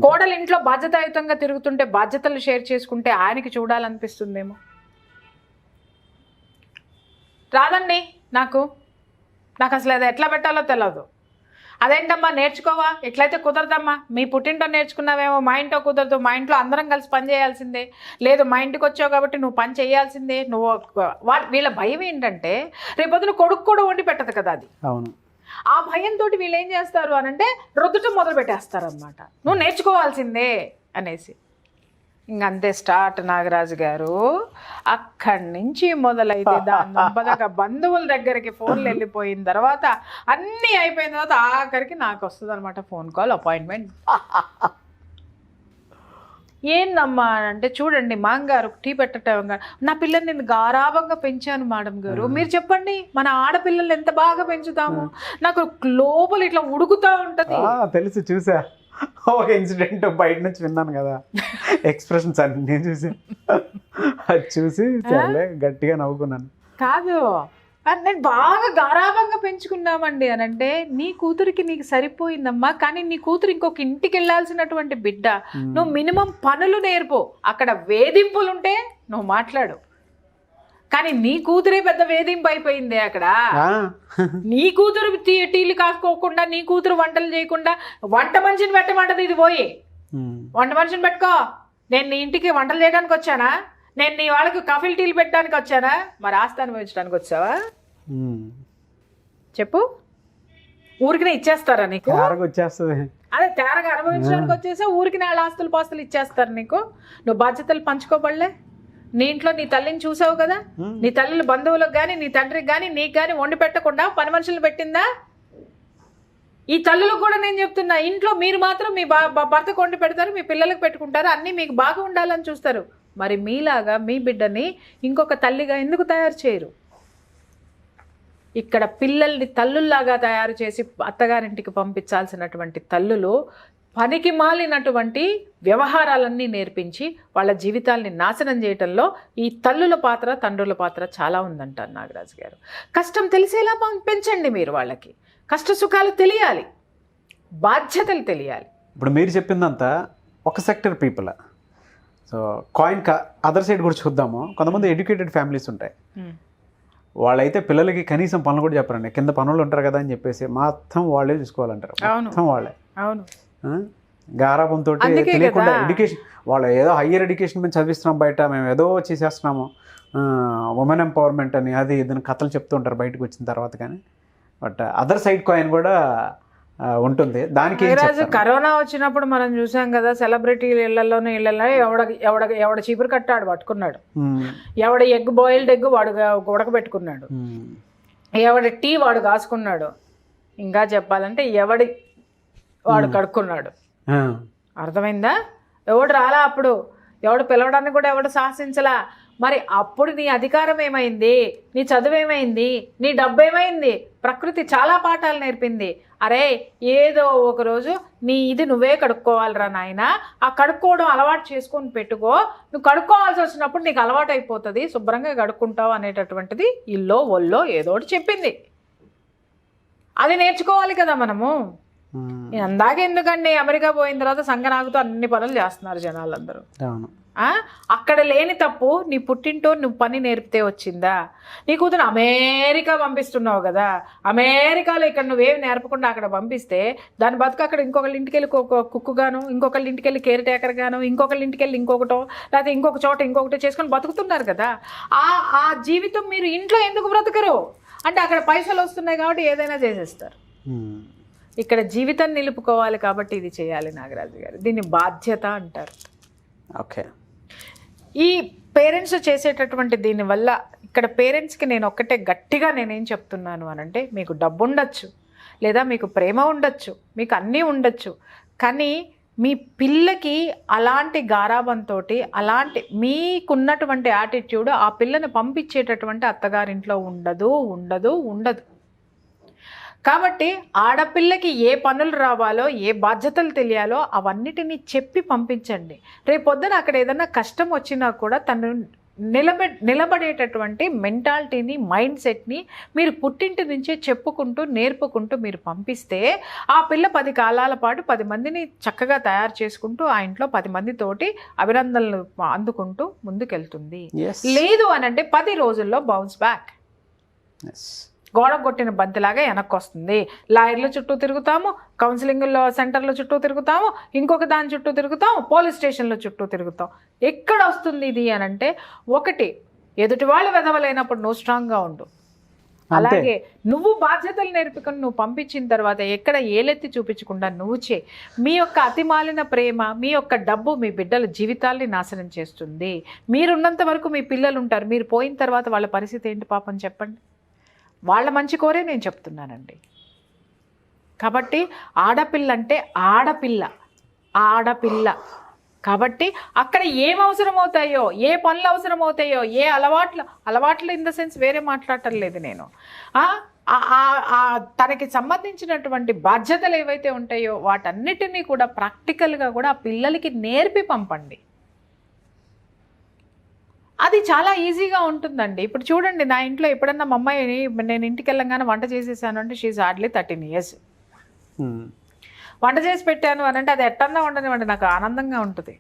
కోడలు ఇంట్లో బాధ్యతాయుతంగా తిరుగుతుంటే, బాధ్యతలు షేర్ చేసుకుంటే ఆయనకి చూడాలనిపిస్తుందేమో. రాదండి నాకు అసలు అది ఎట్లా పెట్టాలో తెలియదు. అదేంటమ్మా నేర్చుకోవా, ఎట్లయితే కుదరదమ్మా, మీ పుట్టింటో నేర్చుకున్నావేమో, మా ఇంట్లో కుదరదు, మా ఇంట్లో అందరం కలిసి పని చేయాల్సిందే, లేదు మా ఇంటికి వచ్చావు కాబట్టి నువ్వు పని చేయాల్సిందే. వీళ్ళ భయం ఏంటంటే, రేపొద్దున కొడుకు కూడా వండి పెట్టదు కదా అది. అవును. ఆ భయంతో వీళ్ళు ఏం చేస్తారు అని అంటే, రుద్దటం మొదలు పెట్టేస్తారనమాట, నువ్వు నేర్చుకోవాల్సిందే అనేసి. ఇంకంతే స్టార్ట్ నాగరాజు గారు. అక్కడి నుంచి మొదలైతే దాని బంధువుల దగ్గరికి ఫోన్లు వెళ్ళిపోయిన తర్వాత, అన్నీ అయిపోయిన తర్వాత ఆఖరికి నాకు వస్తుంది అనమాట ఫోన్ కాల్, అపాయింట్మెంట్. ఏందమ్మా అంటే, చూడండి మాంగారు టీ పెట్టడం, నా పిల్లల్ని నేను గారాభంగా పెంచాను మేడం గారు, మీరు చెప్పండి మన ఆడపిల్లల్ని ఎంత బాగా పెంచుతాము, నాకు లోపల ఇట్లా ఉడుకుతా ఉంటది. తెలుసు, చూసా ఒక ఇన్సిడెంట్ బయట నుంచి విన్నాను కదా, ఎక్స్ప్రెషన్స్ అన్ని నేను చూసి చాలా గట్టిగా నవ్వుకున్నాను. కాదు, నేను బాగా గారాభంగా పెంచుకున్నామండి అని అంటే, నీ కూతురికి నీకు సరిపోయిందమ్మా, కానీ నీ కూతురు ఇంకొక ఇంటికి వెళ్ళాల్సినటువంటి బిడ్డ, నువ్వు మినిమం పనులు నేర్పు. అక్కడ వేధింపులుంటే నువ్వు మాట్లాడు, కానీ నీ కూతురే పెద్ద వేధింపు అయిపోయింది అక్కడ. నీ కూతురు టీలు కాసుకోకుండా, నీ కూతురు వంటలు చేయకుండా, వంట మనిషిని పెట్టమంటది ఇది పోయి. వంట మనిషిని పెట్టుకో, నేను నీ ఇంటికి వంటలు చేయడానికి వచ్చానా, నేను నీ వాళ్ళకి కాఫీలు టీలు పెట్టడానికి వచ్చానా, మరి ఆస్తి అనుభవించడానికి వచ్చావా చెప్పు? ఊరికినే ఇచ్చేస్తారా నీకు? వచ్చేస్తుంది. అదే తేరగా అనుభవించడానికి వచ్చేసా, ఊరికి వాళ్ళ ఆస్తులు పాస్తులు ఇచ్చేస్తారు నీకు. నువ్వు బాధ్యతలు పంచుకోబడలే. నీ ఇంట్లో నీ తల్లిని చూసావు కదా, నీ తల్లి బంధువులకు కానీ, నీ తండ్రికి కానీ, నీకు కానీ వండి పెట్టకుండా పని మనుషులు పెట్టిందా? ఈ తల్లులకు కూడా నేను చెప్తున్నా, ఇంట్లో మీరు మాత్రం మీ భర్తకు వండి పెడతారు, మీ పిల్లలకు పెట్టుకుంటారు, అన్నీ మీకు బాగా ఉండాలని చూస్తారు. మరి మీలాగా మీ బిడ్డని ఇంకొక తల్లిగా ఎందుకు తయారు చేయరు? ఇక్కడ పిల్లల్ని తల్లుల్లాగా తయారు చేసి అత్తగారింటికి పంపించాల్సినటువంటి తల్లులు పనికి మాలినటువంటి వ్యవహారాలన్నీ నేర్పించి వాళ్ళ జీవితాల్ని నాశనం చేయటంలో ఈ తల్లుల పాత్ర, తండ్రుల పాత్ర చాలా ఉందంటారు నాగరాజు గారు. కష్టం తెలిసేలా పెంచండి మీరు, వాళ్ళకి కష్ట సుఖాలు తెలియాలి. బాధ్యతలు తెలియాలి. ఇప్పుడు మీరు చెప్పిందంతా ఒక sector people. So coin other side కూడా చూద్దాము. కొంతమంది ఎడ్యుకేటెడ్ ఫ్యామిలీస్ ఉంటాయి, వాళ్ళైతే పిల్లలకి కనీసం పనులు కూడా చెప్పరండి. కింద పనులు ఉంటారు కదా అని చెప్పేసి మొత్తం వాళ్ళే చూసుకోవాలంటారు, మొత్తం వాళ్ళే. అవును, గారాబంతో తెలియకుండా ఎడ్యుకేషన్, వాళ్ళు ఏదో హయ్యర్ ఎడ్యుకేషన్ మేము చదివిస్తున్నాం బయట, మేము ఏదో చేసేస్తున్నాము, ఉమెన్ ఎంపవర్మెంట్ అని అది ఇదని కథలు చెప్తూ ఉంటారు బయటకు వచ్చిన తర్వాత. కానీ బట్ అదర్ సైడ్ కాయిన్ కూడా ఉంటుంది. దానికి కరోనా వచ్చినప్పుడు మనం చూసాం కదా, సెలబ్రిటీల ఇళ్లలోనే ఎవడ చీపురు కట్టాడు పట్టుకున్నాడు, ఎవడ బాయిల్డ్ ఎగ్ వాడు ఉడకబెట్టుకున్నాడు, ఎవడి టీ వాడు కాసుకున్నాడు, ఇంకా చెప్పాలంటే వాడు కడుక్కున్నాడు. అర్థమైందా? ఎవడు రాలా అప్పుడు, ఎవడు పిలవడానికి కూడా ఎవడు సాహసించలా. మరి అప్పుడు నీ అధికారం ఏమైంది, నీ చదువు ఏమైంది, నీ డబ్బు ఏమైంది? ప్రకృతి చాలా పాఠాలు నేర్పింది. అరే ఏదో ఒకరోజు ఇది నువ్వే కడుక్కోవాలిరా నాయన, ఆ కడుక్కోవడం అలవాటు చేసుకొని పెట్టుకో, నువ్వు కడుక్కోవాల్సి వచ్చినప్పుడు నీకు అలవాటు అయిపోతుంది, శుభ్రంగా కడుక్కుంటావు అనేటటువంటిది ఇల్లో ఒల్లో ఏదో ఒకటి చెప్పింది. అది నేర్చుకోవాలి కదా మనము. అందాక ఎందుకండి అమెరికా పోయిన తర్వాత సంగనాగుతూ అన్ని పనులు చేస్తున్నారు జనాలందరూ. అక్కడ లేని తప్పు నీ పుట్టింటో నువ్వు పని నేర్పితే వచ్చిందా? నీ కూతురు అమెరికా పంపిస్తున్నావు కదా, అమెరికాలో ఇక్కడ నువ్వేమి నేర్పకుండా అక్కడ పంపిస్తే దాని బతుకు అక్కడ ఇంకొకళ్ళ ఇంటికి వెళ్ళి కుక్కుగాను, ఇంకొకళ్ళ ఇంటికి వెళ్ళి కేర్ టేకర్ గాను, ఇంకొకళ్ళ ఇంటికి వెళ్ళి ఇంకొకటో లేకపోతే ఇంకొక చోట ఇంకొకటి చేసుకొని బతుకుతున్నారు కదా. ఆ జీవితం మీరు ఇంట్లో ఎందుకు బ్రతకరు అంటే అక్కడ పైసలు వస్తున్నాయి కాబట్టి ఏదైనా చేసేస్తారు. ఇక్కడ జీవితం నిలుపుకోవాలి కాబట్టి ఇది చేయాలి నాగరాజు గారు. దీన్ని బాధ్యత అంటారు. ఓకే, ఈ పేరెంట్స్ చేసేటటువంటి దీనివల్ల ఇక్కడ పేరెంట్స్కి నేను ఒక్కటే గట్టిగా నేనేం చెప్తున్నాను అనంటే, మీకు డబ్బు ఉండొచ్చు, లేదా మీకు ప్రేమ ఉండొచ్చు, మీకు అన్నీ ఉండొచ్చు, కానీ మీ పిల్లకి అలాంటి గారాబంతో అలాంటి మీకున్నటువంటి యాటిట్యూడ్ ఆ పిల్లని పంపించేటటువంటి అత్తగారింట్లో ఉండదు. కాబట్టి ఆడపిల్లకి ఏ పనులు రావాలో, ఏ బాధ్యతలు తెలియాలో అవన్నిటినీ చెప్పి పంపించండి. రేపొద్దున అక్కడ ఏదైనా కష్టం వచ్చినా కూడా తను నిలబడేటటువంటి మెంటాలిటీని, మైండ్ సెట్ని మీరు పుట్టింటి నుంచే చెప్పుకుంటూ నేర్పుకుంటూ మీరు పంపిస్తే ఆ పిల్ల 10 కాలాల పాటు 10 మందిని చక్కగా తయారు చేసుకుంటూ ఆ ఇంట్లో 10 మందితోటి అభినందనలు అందుకుంటూ ముందుకెళ్తుంది. లేదు అనంటే 10 రోజుల్లో బౌన్స్ బ్యాక్, గోడ కొట్టిన బంతిలాగా వెనక్కి వస్తుంది. లాయర్ల చుట్టూ తిరుగుతాము, కౌన్సిలింగ్లో సెంటర్ల చుట్టూ తిరుగుతాము, ఇంకొక దాని చుట్టూ తిరుగుతాము, పోలీస్ స్టేషన్ల చుట్టూ తిరుగుతాం. ఎక్కడ వస్తుంది ఇది అనంటే, ఒకటి ఎదుటి వాళ్ళు వెదవలేనప్పుడు నువ్వు స్ట్రాంగ్గా ఉండు, అలాగే నువ్వు బాధ్యతలు నేర్పుకొని నువ్వు పంపించిన తర్వాత ఎక్కడ ఏలెత్తి చూపించకుండా నువ్వు మీ యొక్క అతిమాలిన ప్రేమ, మీ యొక్క డబ్బు మీ బిడ్డల జీవితాల్ని నాశనం చేస్తుంది. మీరున్నంత వరకు మీ పిల్లలు ఉంటారు, మీరు పోయిన తర్వాత వాళ్ళ పరిస్థితి ఏంటి పాపం చెప్పండి. వాళ్ళ మంచి కోరే నేను చెప్తున్నానండి. కాబట్టి ఆడపిల్ల అంటే ఆడపిల్ల కాబట్టి అక్కడ ఏం అవసరం అవుతాయో, ఏ పనులు అవసరం అవుతాయో, ఏ అలవాట్లు ఇన్ ద సెన్స్ వేరే మాట్లాడటం లేదు నేను, తనకి సంబంధించినటువంటి బాధ్యతలు ఏవైతే ఉంటాయో వాటన్నిటినీ కూడా ప్రాక్టికల్గా కూడా ఆ పిల్లలకి నేర్పి పంపండి. అది చాలా ఈజీగా ఉంటుందండి. ఇప్పుడు చూడండి, నా ఇంట్లో ఎప్పుడన్నా మా అమ్మాయిని నేను ఇంటికి వెళ్ళంగానే వంట చేసేసాను అంటే షీఈ్ హార్డ్లీ 13 years. వంట చేసి పెట్టాను అని అంటే అది ఎట్టన్నా ఉండనివ్వండి, నాకు ఆనందంగా ఉంటుంది.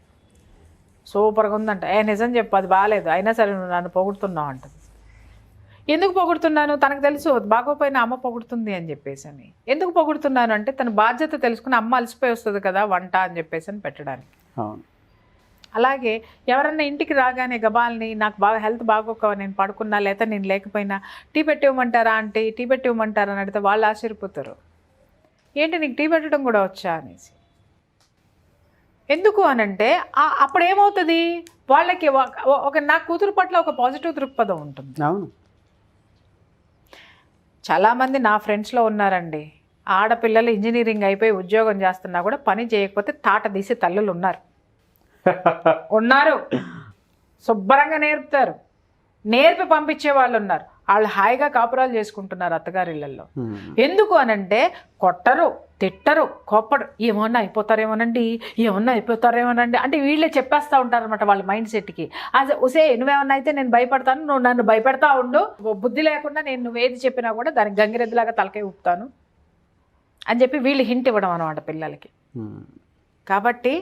సూపర్గా ఉందంట, నిజం చెప్పు అది బాగాలేదు, అయినా సరే నువ్వు నన్ను పొగుడుతున్నావు అంటుంది. ఎందుకు పొగుడుతున్నాను? తనకు తెలుసు బాగోపోయినా అమ్మ పొగుడుతుంది అని చెప్పేసి అని. ఎందుకు పొగుడుతున్నాను అంటే తన బాధ్యత తెలుసుకుని అమ్మ అలసిపోయి వస్తుంది కదా వంట అని చెప్పేసి అని పెట్టడానికి. అలాగే ఎవరన్నా ఇంటికి రాగానే గబాల్ని నాకు బాగా హెల్త్ బాగోక నేను పడుకున్నా లేకపోతే నేను లేకపోయినా టీ పెట్టివ్వమంటారా అంటే టీ పెట్టివ్వమంటారా అని అడిగితే వాళ్ళు ఆశ్చర్యపోతారు, ఏంటి నీకు టీ పెట్టడం కూడా వచ్చా అనేసి. ఎందుకు అనంటే అప్పుడు ఏమవుతుంది, వాళ్ళకి నా కూతురు పట్ల ఒక పాజిటివ్ దృక్పథం ఉంటుంది. అవును, చాలామంది నా ఫ్రెండ్స్లో ఉన్నారండి, ఆడపిల్లలు ఇంజనీరింగ్ అయిపోయి ఉద్యోగం చేస్తున్నా కూడా పని చేయకపోతే తాట తీసే తల్లులు ఉన్నారు. శుభ్రంగా నేర్పుతారు, నేర్పి పంపించే వాళ్ళు ఉన్నారు. వాళ్ళు హాయిగా కాపురాలు చేసుకుంటున్నారు అత్తగారిళ్ళల్లో. ఎందుకు అనంటే కొట్టరు, తిట్టరు, కోప్పడు, ఏమన్నా అయిపోతారేమోనండి అంటే వీళ్ళే చెప్పేస్తూ ఉంటారు అనమాట వాళ్ళ మైండ్ సెట్కి. అదే ఉసే నువ్వేమన్నా అయితే నేను భయపడతాను, నువ్వు నన్ను భయపెడతా ఉండు, బుద్ధి లేకుండా నేను నువ్వేది చెప్పినా కూడా దానికి గంగిరెద్దులాగా తలకాయ ఊపుతాను. అని చెప్పి వీళ్ళు హింట్ ఇవ్వడం అనమాట పిల్లలకి. కాబట్టి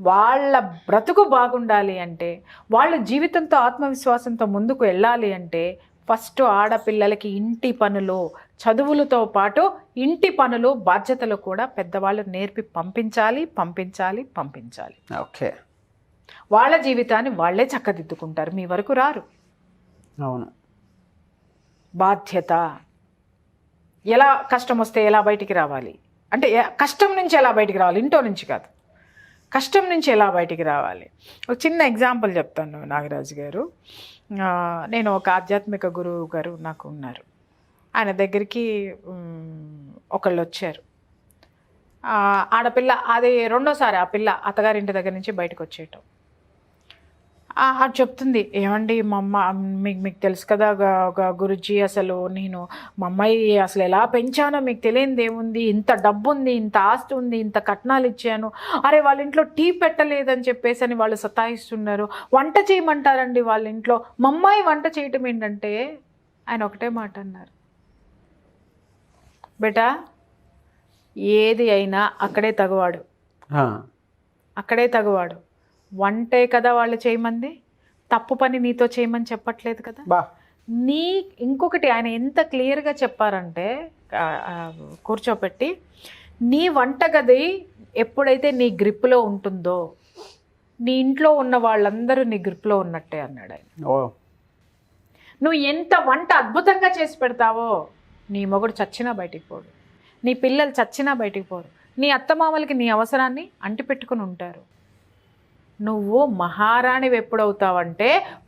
వాళ్ళ బ్రతుకు బాగుండాలి అంటే, వాళ్ళు జీవితంతో ఆత్మవిశ్వాసంతో ముందుకు వెళ్ళాలి అంటే ఫస్ట్ ఆడపిల్లలకి ఇంటి పనులు, చదువులతో పాటు ఇంటి పనులు, బాధ్యతలు కూడా పెద్దవాళ్ళు నేర్పి పంపించాలి. ఓకే. వాళ్ళ జీవితాన్ని వాళ్ళే చక్కదిద్దుకుంటారు, మీ వరకు రారు. అవును. బాధ్యత, ఎలా కష్టం వస్తే ఎలా బయటికి రావాలి అంటే, కష్టం నుంచి ఎలా బయటికి రావాలి, ఇంట్లో నుంచి కాదు, కష్టం నుంచి ఎలా బయటికి రావాలి. ఒక చిన్న ఎగ్జాంపుల్ చెప్తాను నాగరాజు గారు. నేను ఒక ఆధ్యాత్మిక గురువు గారు నాకు ఉన్నారు. ఆయన దగ్గరికి ఒకళ్ళు వచ్చారు. ఆడపిల్ల, అది రెండోసారి ఆ పిల్ల అత్తగారింటి దగ్గర నుంచి బయటకు వచ్చేయటం. అది చెప్తుంది, ఏమండి మా అమ్మ, మీకు తెలుసు కదా గురుజీ, అసలు నేను మా అమ్మాయి అసలు ఎలా పెంచానో మీకు తెలియనిది ఏముంది, ఇంత డబ్బు ఉంది, ఇంత ఆస్తి ఉంది, ఇంత కట్నాలు ఇచ్చాను, అరే వాళ్ళ ఇంట్లో టీ పెట్టలేదని చెప్పేసి అని వాళ్ళు సతాయిస్తున్నారు, వంట చేయమంటారండి వాళ్ళ ఇంట్లో, మా అమ్మాయి వంట చేయటం ఏంటంటే, ఆయన ఒకటే మాట అన్నారు, బేటా ఏది అయినా అక్కడే తగువాడు, వంటే కదా వాళ్ళు చేయమంది, తప్పు పని నీతో చేయమని చెప్పట్లేదు కదా. ఇంకొకటి ఆయన ఎంత క్లియర్గా చెప్పారంటే, కూర్చోపెట్టి, నీ వంటగది ఎప్పుడైతే నీ గ్రిప్లో ఉంటుందో నీ ఇంట్లో ఉన్న వాళ్ళందరూ నీ గ్రిప్లో ఉన్నట్టే అన్నాడు ఆయన. నువ్వు ఎంత వంట అద్భుతంగా చేసి పెడతావో నీ మొగుడు చచ్చినా బయటికి పోడు, నీ పిల్లలు చచ్చినా బయటికి పోరు, నీ అత్తమామలకి నీ అవసరాన్ని అంటిపెట్టుకుని ఉంటారు. నువ్వు మహారాణివి ఎప్పుడవుతావంటే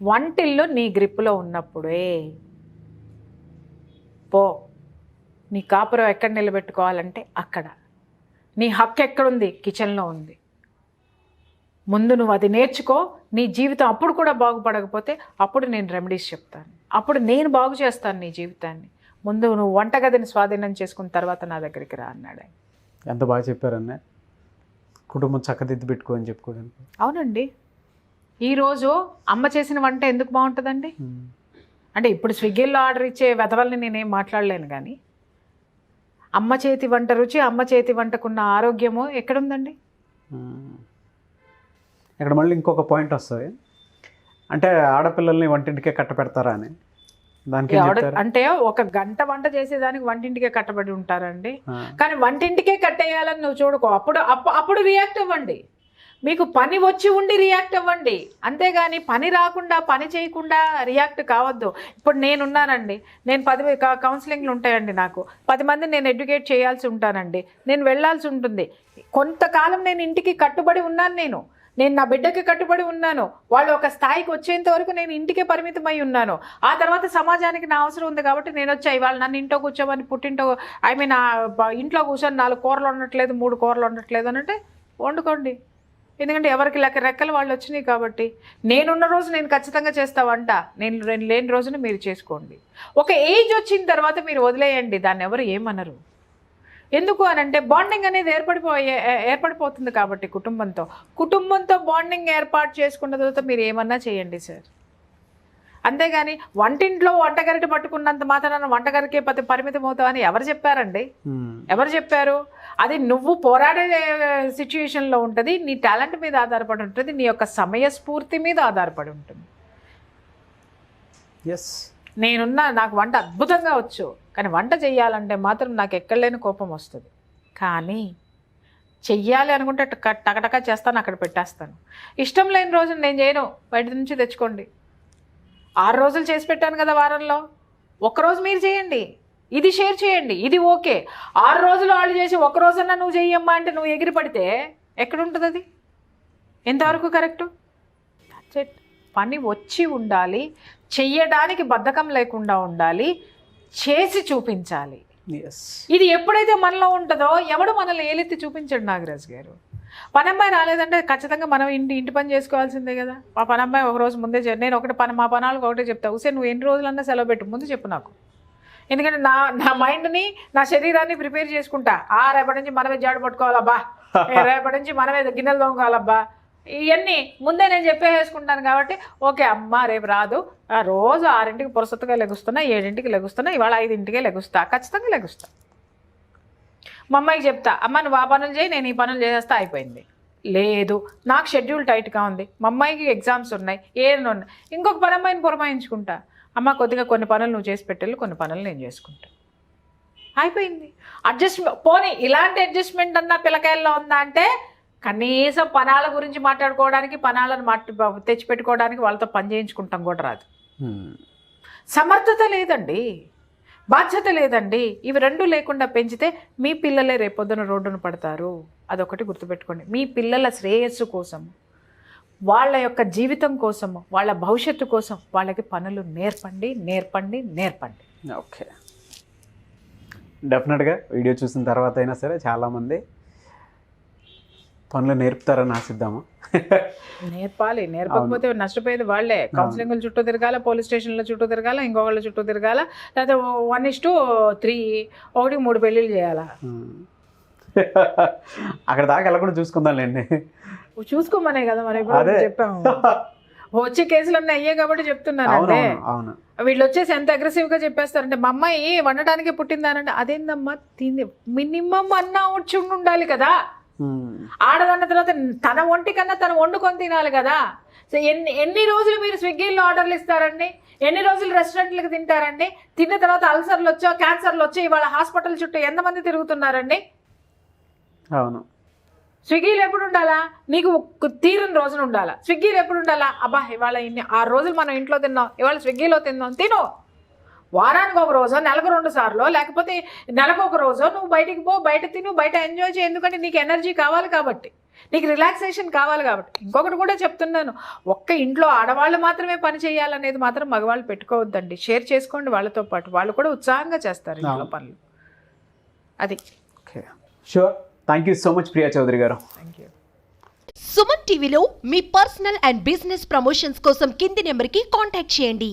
వంటిల్లు నీ గ్రిప్లో ఉన్నప్పుడే. పో, నీ కాపురం ఎక్కడ నిలబెట్టుకోవాలంటే అక్కడ, నీ హక్కు ఎక్కడుంది, కిచెన్లో ఉంది. ముందు నువ్వు అది నేర్చుకో. నీ జీవితం అప్పుడు కూడా బాగుపడకపోతే అప్పుడు నేను రెమెడీస్ చెప్తాను, అప్పుడు నేను బాగు చేస్తాను నీ జీవితాన్ని. ముందు నువ్వు వంటగదిని స్వాధీనం చేసుకున్న తర్వాత నా దగ్గరికి రా అన్నాడు. ఎంత బాగా చెప్పారన్న, కుటుంబం చక్కదిద్ది పెట్టుకో అని చెప్పుకోవడానికి. అవునండి. ఈరోజు అమ్మ చేసిన వంట ఎందుకు బాగుంటుందండి అంటే, ఇప్పుడు స్విగ్గీలో ఆర్డర్ ఇచ్చే వెధవల్ని నేనేం మాట్లాడలేను, కానీ అమ్మ చేతి వంట రుచి, అమ్మ చేతి వంటకున్న ఆరోగ్యము ఎక్కడుందండి? ఇక్కడ మళ్ళీ ఇంకొక పాయింట్ వస్తుంది, అంటే ఆడపిల్లల్ని వంటింటికే కట్టపెడతారా అని. దానికి అంటే ఒక గంట వంట చేసేదానికి వంటింటికే కట్టబడి ఉంటారండి. కానీ వంటింటికే కట్టేయాలని నువ్వు చూడుకో, అప్పుడు రియాక్ట్ అవ్వండి. మీకు పని వచ్చి ఉండి రియాక్ట్ అవ్వండి, అంతేగాని పని రాకుండా, పని చేయకుండా రియాక్ట్ కావద్దు. ఇప్పుడు నేనున్నానండి, నేను 10 కౌన్సిలింగ్లు ఉంటాయండి, నాకు 10 మందిని నేను ఎడ్యుకేట్ చేయాల్సి ఉంటానండి, నేను వెళ్ళాల్సి ఉంటుంది. కొంతకాలం నేను ఇంటికి కట్టుబడి ఉన్నాను, నేను నా బిడ్డకి కట్టుబడి ఉన్నాను, వాళ్ళు ఒక స్థాయికి వచ్చేంత వరకు నేను ఇంటికే పరిమితమై ఉన్నాను. ఆ తర్వాత సమాజానికి నా అవసరం ఉంది కాబట్టి నేను వచ్చాయి. వాళ్ళు నన్ను ఇంట్లో కూర్చోమని పుట్టింటో ఇంట్లో కూర్చొని 4 కూరలు ఉండట్లేదు, 3 కూరలు ఉండట్లేదు అని అంటే వండుకోండి. ఎందుకంటే ఎవరికి రెక్కలు వాళ్ళు వచ్చినాయి కాబట్టి. నేనున్న రోజు నేను ఖచ్చితంగా చేస్తా వంట, నేను లేని రోజున మీరు చేసుకోండి. ఒక ఏజ్ వచ్చిన తర్వాత మీరు వదిలేయండి, దాన్ని ఎవరు ఏమనరు. ఎందుకు అని అంటే బాండింగ్ అనేది ఏర్పడిపోతుంది కాబట్టి కుటుంబంతో బాండింగ్ ఏర్పాటు చేసుకున్న తర్వాత మీరు ఏమన్నా చేయండి సార్. అంతేగాని వంటింట్లో వంటగరిట పట్టుకున్నంత మాత్రాన వంటగరికే పరిమితం అవుతామని ఎవరు చెప్పారండి? ఎవరు చెప్పారు? అది నువ్వు పోరాడే సిచ్యుయేషన్లో ఉంటుంది, నీ టాలెంట్ మీద ఆధారపడి ఉంటుంది, నీ యొక్క సమయస్ఫూర్తి మీద ఆధారపడి ఉంటుంది. నాకు వంట అద్భుతంగా వచ్చు, కానీ వంట చెయ్యాలంటే మాత్రం నాకు ఎక్కడ లేని కోపం వస్తుంది. కానీ చెయ్యాలి అనుకుంటే టకటకా చేస్తాను, అక్కడ పెట్టేస్తాను. ఇష్టం లేని రోజు నేను చేయను, బయట నుంచి తెచ్చుకోండి. 6 రోజులు చేసి పెట్టాను కదా వారంలో, ఒక్కరోజు మీరు చేయండి, ఇది షేర్ చేయండి, ఇది ఓకే. 6 రోజులు వాళ్ళు చేసి ఒక్క రోజన్నా నువ్వు చెయ్యమ్మా అంటే నువ్వు ఎగిరి పడితే ఎక్కడుంటుంది? అది ఎంతవరకు కరెక్టు? పని వచ్చి ఉండాలి, చెయ్యడానికి బద్ధకం లేకుండా ఉండాలి, చేసి చూపించాలి. ఇది ఎప్పుడైతే మనలో ఉంటుందో ఎవడు మనల్ని ఏలెత్తి చూపించాడు నాగరాజు గారు. పనమ్మాయి రాలేదంటే ఖచ్చితంగా మనం ఇంటి పని చేసుకోవాల్సిందే కదా. మా పనమ్మాయి ఒక రోజు ముందే నేను మా పనాలకు ఒకటే చెప్తా, ఉసే నువ్వు ఎన్ని రోజులన్నా సెలవు పెట్టు, ముందు చెప్పు నాకు. ఎందుకంటే నా మైండ్ని, నా శరీరాన్ని ప్రిపేర్ చేసుకుంటా. రేపటి నుంచి మనమే జాడు పట్టుకోవాలబ్బా, రేపటి నుంచి మనమే గిన్నెలు తోముకోవాలబ్బా, ఇవన్నీ ముందే నేను చెప్పేసుకుంటాను. కాబట్టి ఓకే అమ్మ రేపు రాదు, రోజు 6ంటికి పురసత్తుగా లెగుస్తున్నా, 7ంటికి లెగుస్తున్నా, ఇవాళ 5ంటికే లెగుస్తా, ఖచ్చితంగా లెగుస్తా. మా అమ్మాయికి చెప్తా, అమ్మ నువ్వు ఆ పనులు చేయి, నేను ఈ పనులు చేసేస్తా, అయిపోయింది. లేదు, నాకు షెడ్యూల్ టైట్గా ఉంది, మా అమ్మాయికి ఎగ్జామ్స్ ఉన్నాయి, ఏమైనా ఉన్నాయి, ఇంకొక పని అమ్మాయిని పురమాయించుకుంటా. అమ్మ కొద్దిగా కొన్ని పనులు నువ్వు చేసి పెట్టాలి, కొన్ని పనులు నేను చేసుకుంటా, అయిపోయింది. అడ్జస్ట్మెంట్ పోనీ ఇలాంటి అడ్జస్ట్మెంట్ అన్న పిల్లకాయల్లో ఉందా అంటే కనీసం పనాల గురించి మాట్లాడుకోవడానికి, పనాలను తెచ్చిపెట్టుకోవడానికి వాళ్ళతో పని చేయించుకుంటాం కూడా రాదు. సమర్థత లేదండి, బాధ్యత లేదండి. ఇవి రెండు లేకుండా పెంచితే మీ పిల్లలే రేపొద్దున రోడ్డున పడతారు. అదొకటి గుర్తుపెట్టుకోండి. మీ పిల్లల శ్రేయస్సు కోసం, వాళ్ళ యొక్క జీవితం కోసం, వాళ్ళ భవిష్యత్తు కోసం వాళ్ళకి పనులు నేర్పండి, నేర్పండి, నేర్పండి. ఓకే, డెఫినెట్గా వీడియో చూసిన తర్వాత అయినా సరే చాలామంది పనులు నేర్పుతారని ఆశిద్దాము. నేర్పాలి, నేర్పకపోతే నష్టపోయేది వాళ్ళే. కౌన్సిలింగ్ల చుట్టూ తిరగాల, పోలీస్ స్టేషన్ల చుట్టూ తిరగాల, ఇంకొకళ్ళ చుట్టూ తిరగాల, లేకపోతే 1:3 ఒకటికి 3 పెళ్ళిళ్ళు చేయాలా. అక్కడ దాకా వెళ్ళకుండా చూసుకుందాంలేండి. చూసుకోమనే కదా మరి ఇప్పుడు చెప్పాము. వచ్చే కేసులన్నీ అయ్యే కాబట్టి చెప్తున్నానంటే. అవును, వీళ్ళు వచ్చేసి ఎంత అగ్రెసివ్గా చెప్పేస్తారంటే మా అమ్మాయి వండటానికి పుట్టిందానంటే అదేందమ్మా తింది, మినిమం అన్నా వచ్చి ఉండాలి కదా. ఆడదన్న తర్వాత తన ఒంటి కన్నా తను వండుకొని తినాలి కదా. సో ఎన్ని రోజులు మీరు స్విగ్గీలో ఆర్డర్లు ఇస్తారండి, ఎన్ని రోజులు రెస్టారెంట్లకు తింటారండి, తిన్న తర్వాత అల్సర్లు వచ్చో క్యాన్సర్లు వచ్చో ఇవాళ హాస్పిటల్ చుట్టూ ఎంతమంది తిరుగుతున్నారండి. అవును, స్విగ్గీలో ఎప్పుడు ఉండాలా, నీకు తీరని రోజున ఉండాలా. స్విగ్గీలో ఎప్పుడు ఉండాలా, అబ్బా ఇవాళ 6 రోజులు మనం ఇంట్లో తిన్నాం, ఇవాళ స్విగ్గీలో తిన్నాం, తిను. వారానికి ఒక రోజో, నెలకు 2 సార్లు, లేకపోతే నెలకు ఒక రోజో నువ్వు బయటికి పో, బయట తిను, బయట ఎంజాయ్ చేయి. ఎందుకంటే నీకు ఎనర్జీ కావాలి కాబట్టి, నీకు రిలాక్సేషన్ కావాలి కాబట్టి. ఇంకొకటి కూడా చెప్తున్నాను, ఒక్క ఇంట్లో ఆడవాళ్ళు మాత్రమే పని చేయాలనేది మాత్రం మగవాళ్ళు పెట్టుకోవద్దండి. షేర్ చేసుకోండి వాళ్ళతో పాటు, వాళ్ళు కూడా ఉత్సాహంగా చేస్తారు ఇంట్లో పనులు. అది. Okay, sure. Thank you so much Priya Chaudhary గారు. Thank you. సుమన్ టీవీలో మీ పర్సనల్ అండ్ బిజినెస్ ప్రమోషన్స్ కోసం కింది నెంబర్కి కాంటాక్ట్ చేయండి.